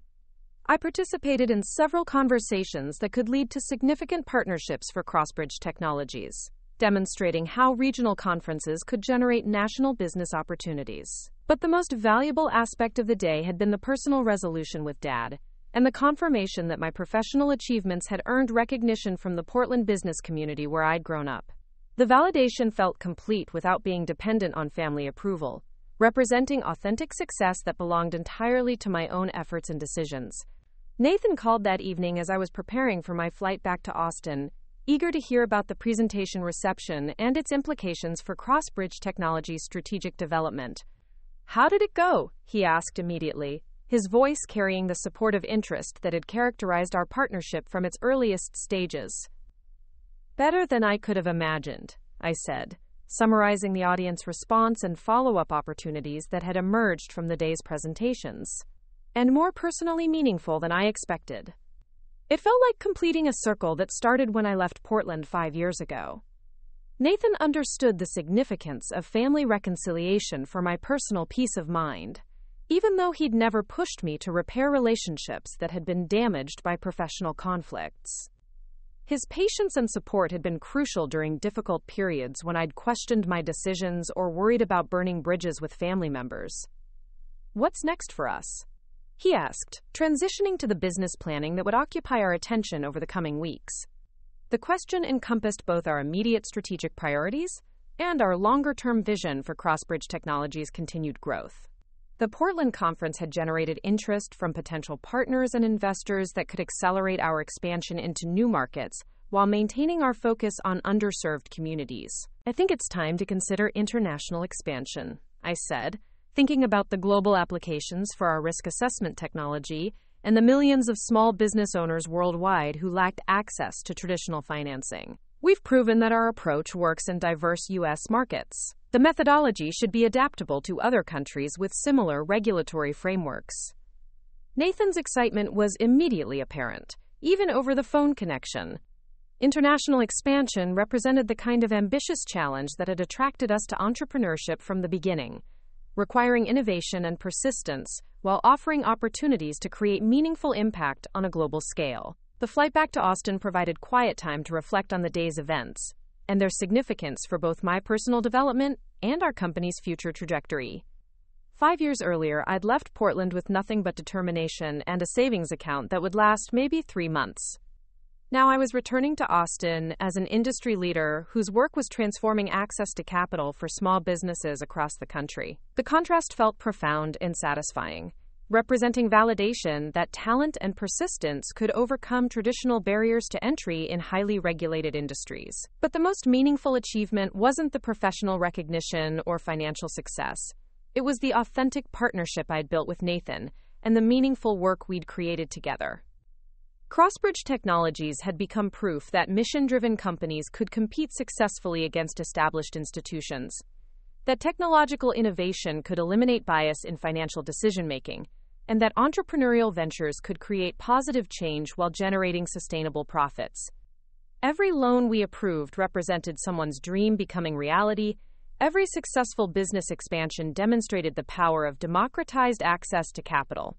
I participated in several conversations that could lead to significant partnerships for Crossbridge Technologies, demonstrating how regional conferences could generate national business opportunities. But the most valuable aspect of the day had been the personal resolution with Dad, and the confirmation that my professional achievements had earned recognition from the Portland business community where I'd grown up. The validation felt complete without being dependent on family approval, representing authentic success that belonged entirely to my own efforts and decisions. Nathan called that evening as I was preparing for my flight back to Austin, eager to hear about the presentation reception and its implications for Crossbridge Technologies' strategic development. "How did it go?" he asked immediately, his voice carrying the supportive interest that had characterized our partnership from its earliest stages. "Better than I could have imagined," I said, summarizing the audience response and follow-up opportunities that had emerged from the day's presentations. "And more personally meaningful than I expected. It felt like completing a circle that started when I left Portland 5 years ago." Nathan understood the significance of family reconciliation for my personal peace of mind, even though he'd never pushed me to repair relationships that had been damaged by professional conflicts. His patience and support had been crucial during difficult periods when I'd questioned my decisions or worried about burning bridges with family members. "What's next for us?" he asked, transitioning to the business planning that would occupy our attention over the coming weeks. The question encompassed both our immediate strategic priorities and our longer-term vision for Crossbridge Technologies' continued growth. The Portland conference had generated interest from potential partners and investors that could accelerate our expansion into new markets while maintaining our focus on underserved communities. "I think it's time to consider international expansion," I said, thinking about the global applications for our risk assessment technology and the millions of small business owners worldwide who lacked access to traditional financing. "We've proven that our approach works in diverse U.S. markets. The methodology should be adaptable to other countries with similar regulatory frameworks." Nathan's excitement was immediately apparent, even over the phone connection. International expansion represented the kind of ambitious challenge that had attracted us to entrepreneurship from the beginning, requiring innovation and persistence while offering opportunities to create meaningful impact on a global scale. The flight back to Austin provided quiet time to reflect on the day's events and their significance for both my personal development and our company's future trajectory. 5 years earlier, I'd left Portland with nothing but determination and a savings account that would last maybe 3 months. Now I was returning to Austin as an industry leader whose work was transforming access to capital for small businesses across the country. The contrast felt profound and satisfying, representing validation that talent and persistence could overcome traditional barriers to entry in highly regulated industries. But the most meaningful achievement wasn't the professional recognition or financial success. It was the authentic partnership I'd built with Nathan and the meaningful work we'd created together. Crossbridge Technologies had become proof that mission-driven companies could compete successfully against established institutions, that technological innovation could eliminate bias in financial decision-making, and that entrepreneurial ventures could create positive change while generating sustainable profits. Every loan we approved represented someone's dream becoming reality. Every successful business expansion demonstrated the power of democratized access to capital.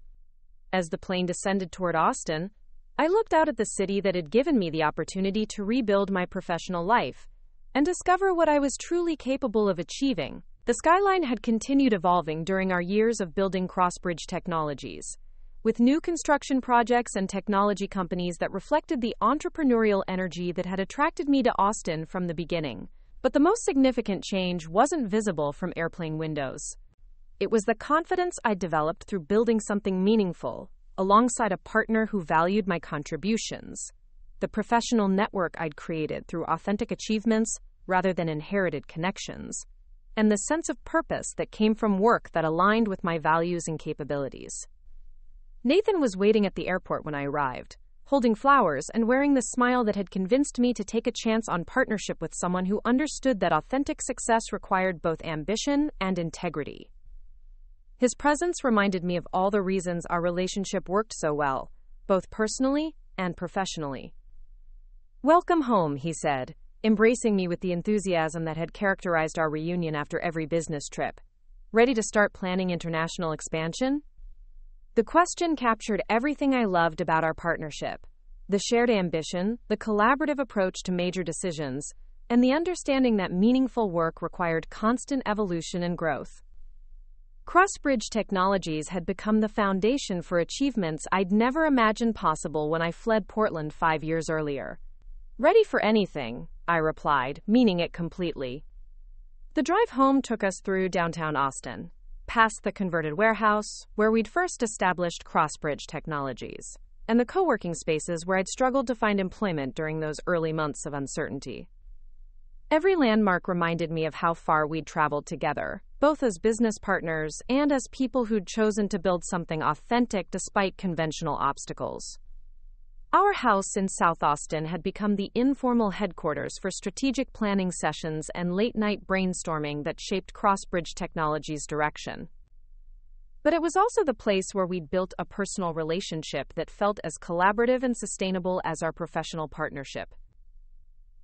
As the plane descended toward Austin, I looked out at the city that had given me the opportunity to rebuild my professional life and discover what I was truly capable of achieving. The skyline had continued evolving during our years of building Crossbridge Technologies, with new construction projects and technology companies that reflected the entrepreneurial energy that had attracted me to Austin from the beginning. But the most significant change wasn't visible from airplane windows. It was the confidence I developed through building something meaningful, alongside a partner who valued my contributions, the professional network I'd created through authentic achievements rather than inherited connections, and the sense of purpose that came from work that aligned with my values and capabilities. Nathan was waiting at the airport when I arrived, holding flowers and wearing the smile that had convinced me to take a chance on partnership with someone who understood that authentic success required both ambition and integrity. His presence reminded me of all the reasons our relationship worked so well, both personally and professionally. "Welcome home," he said, embracing me with the enthusiasm that had characterized our reunion after every business trip. "Ready to start planning international expansion?" The question captured everything I loved about our partnership: the shared ambition, the collaborative approach to major decisions, and the understanding that meaningful work required constant evolution and growth. Crossbridge Technologies had become the foundation for achievements I'd never imagined possible when I fled Portland 5 years earlier. "Ready for anything," I replied, meaning it completely. The drive home took us through downtown Austin, past the converted warehouse, where we'd first established Crossbridge Technologies, and the co-working spaces where I'd struggled to find employment during those early months of uncertainty. Every landmark reminded me of how far we'd traveled together, both as business partners and as people who'd chosen to build something authentic despite conventional obstacles. Our house in South Austin had become the informal headquarters for strategic planning sessions and late-night brainstorming that shaped Crossbridge Technologies' direction. But it was also the place where we'd built a personal relationship that felt as collaborative and sustainable as our professional partnership.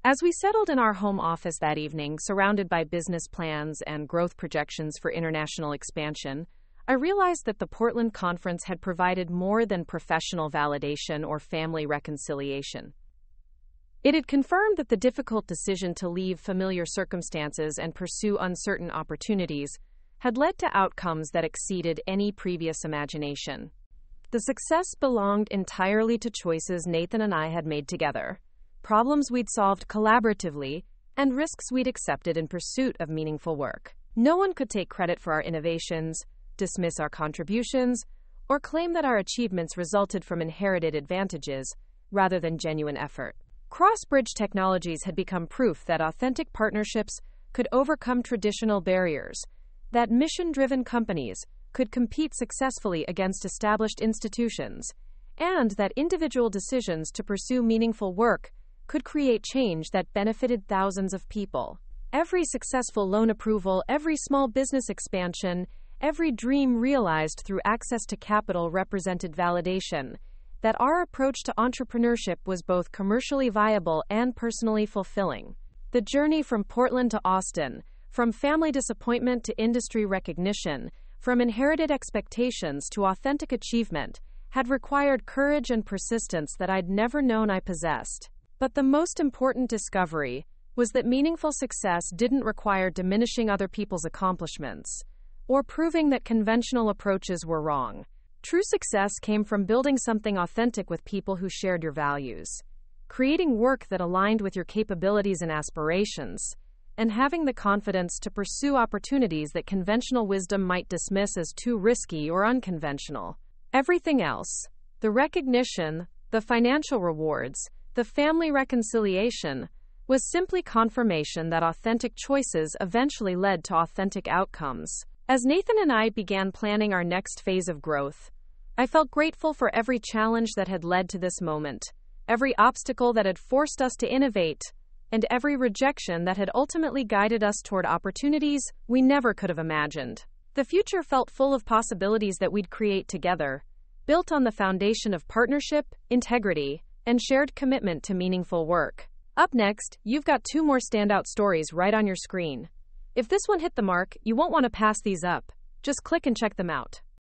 As we settled in our home office that evening, surrounded by business plans and growth projections for international expansion, I realized that the Portland conference had provided more than professional validation or family reconciliation. It had confirmed that the difficult decision to leave familiar circumstances and pursue uncertain opportunities had led to outcomes that exceeded any previous imagination. The success belonged entirely to choices Nathan and I had made together, problems we'd solved collaboratively, and risks we'd accepted in pursuit of meaningful work. No one could take credit for our innovations, dismiss our contributions, or claim that our achievements resulted from inherited advantages rather than genuine effort. Crossbridge Technologies had become proof that authentic partnerships could overcome traditional barriers, that mission-driven companies could compete successfully against established institutions, and that individual decisions to pursue meaningful work could create change that benefited thousands of people. Every successful loan approval, every small business expansion, every dream realized through access to capital represented validation that our approach to entrepreneurship was both commercially viable and personally fulfilling. The journey from Portland to Austin, from family disappointment to industry recognition, from inherited expectations to authentic achievement, had required courage and persistence that I'd never known I possessed. But the most important discovery was that meaningful success didn't require diminishing other people's accomplishments or proving that conventional approaches were wrong. True success came from building something authentic with people who shared your values, creating work that aligned with your capabilities and aspirations, and having the confidence to pursue opportunities that conventional wisdom might dismiss as too risky or unconventional. Everything else, the recognition, the financial rewards, the family reconciliation, was simply confirmation that authentic choices eventually led to authentic outcomes. As Nathan and I began planning our next phase of growth, I felt grateful for every challenge that had led to this moment, every obstacle that had forced us to innovate, and every rejection that had ultimately guided us toward opportunities we never could have imagined. The future felt full of possibilities that we'd create together, built on the foundation of partnership, integrity, and shared commitment to meaningful work. Up next, you've got 2 more standout stories right on your screen. If this one hit the mark, you won't want to pass these up. Just click and check them out.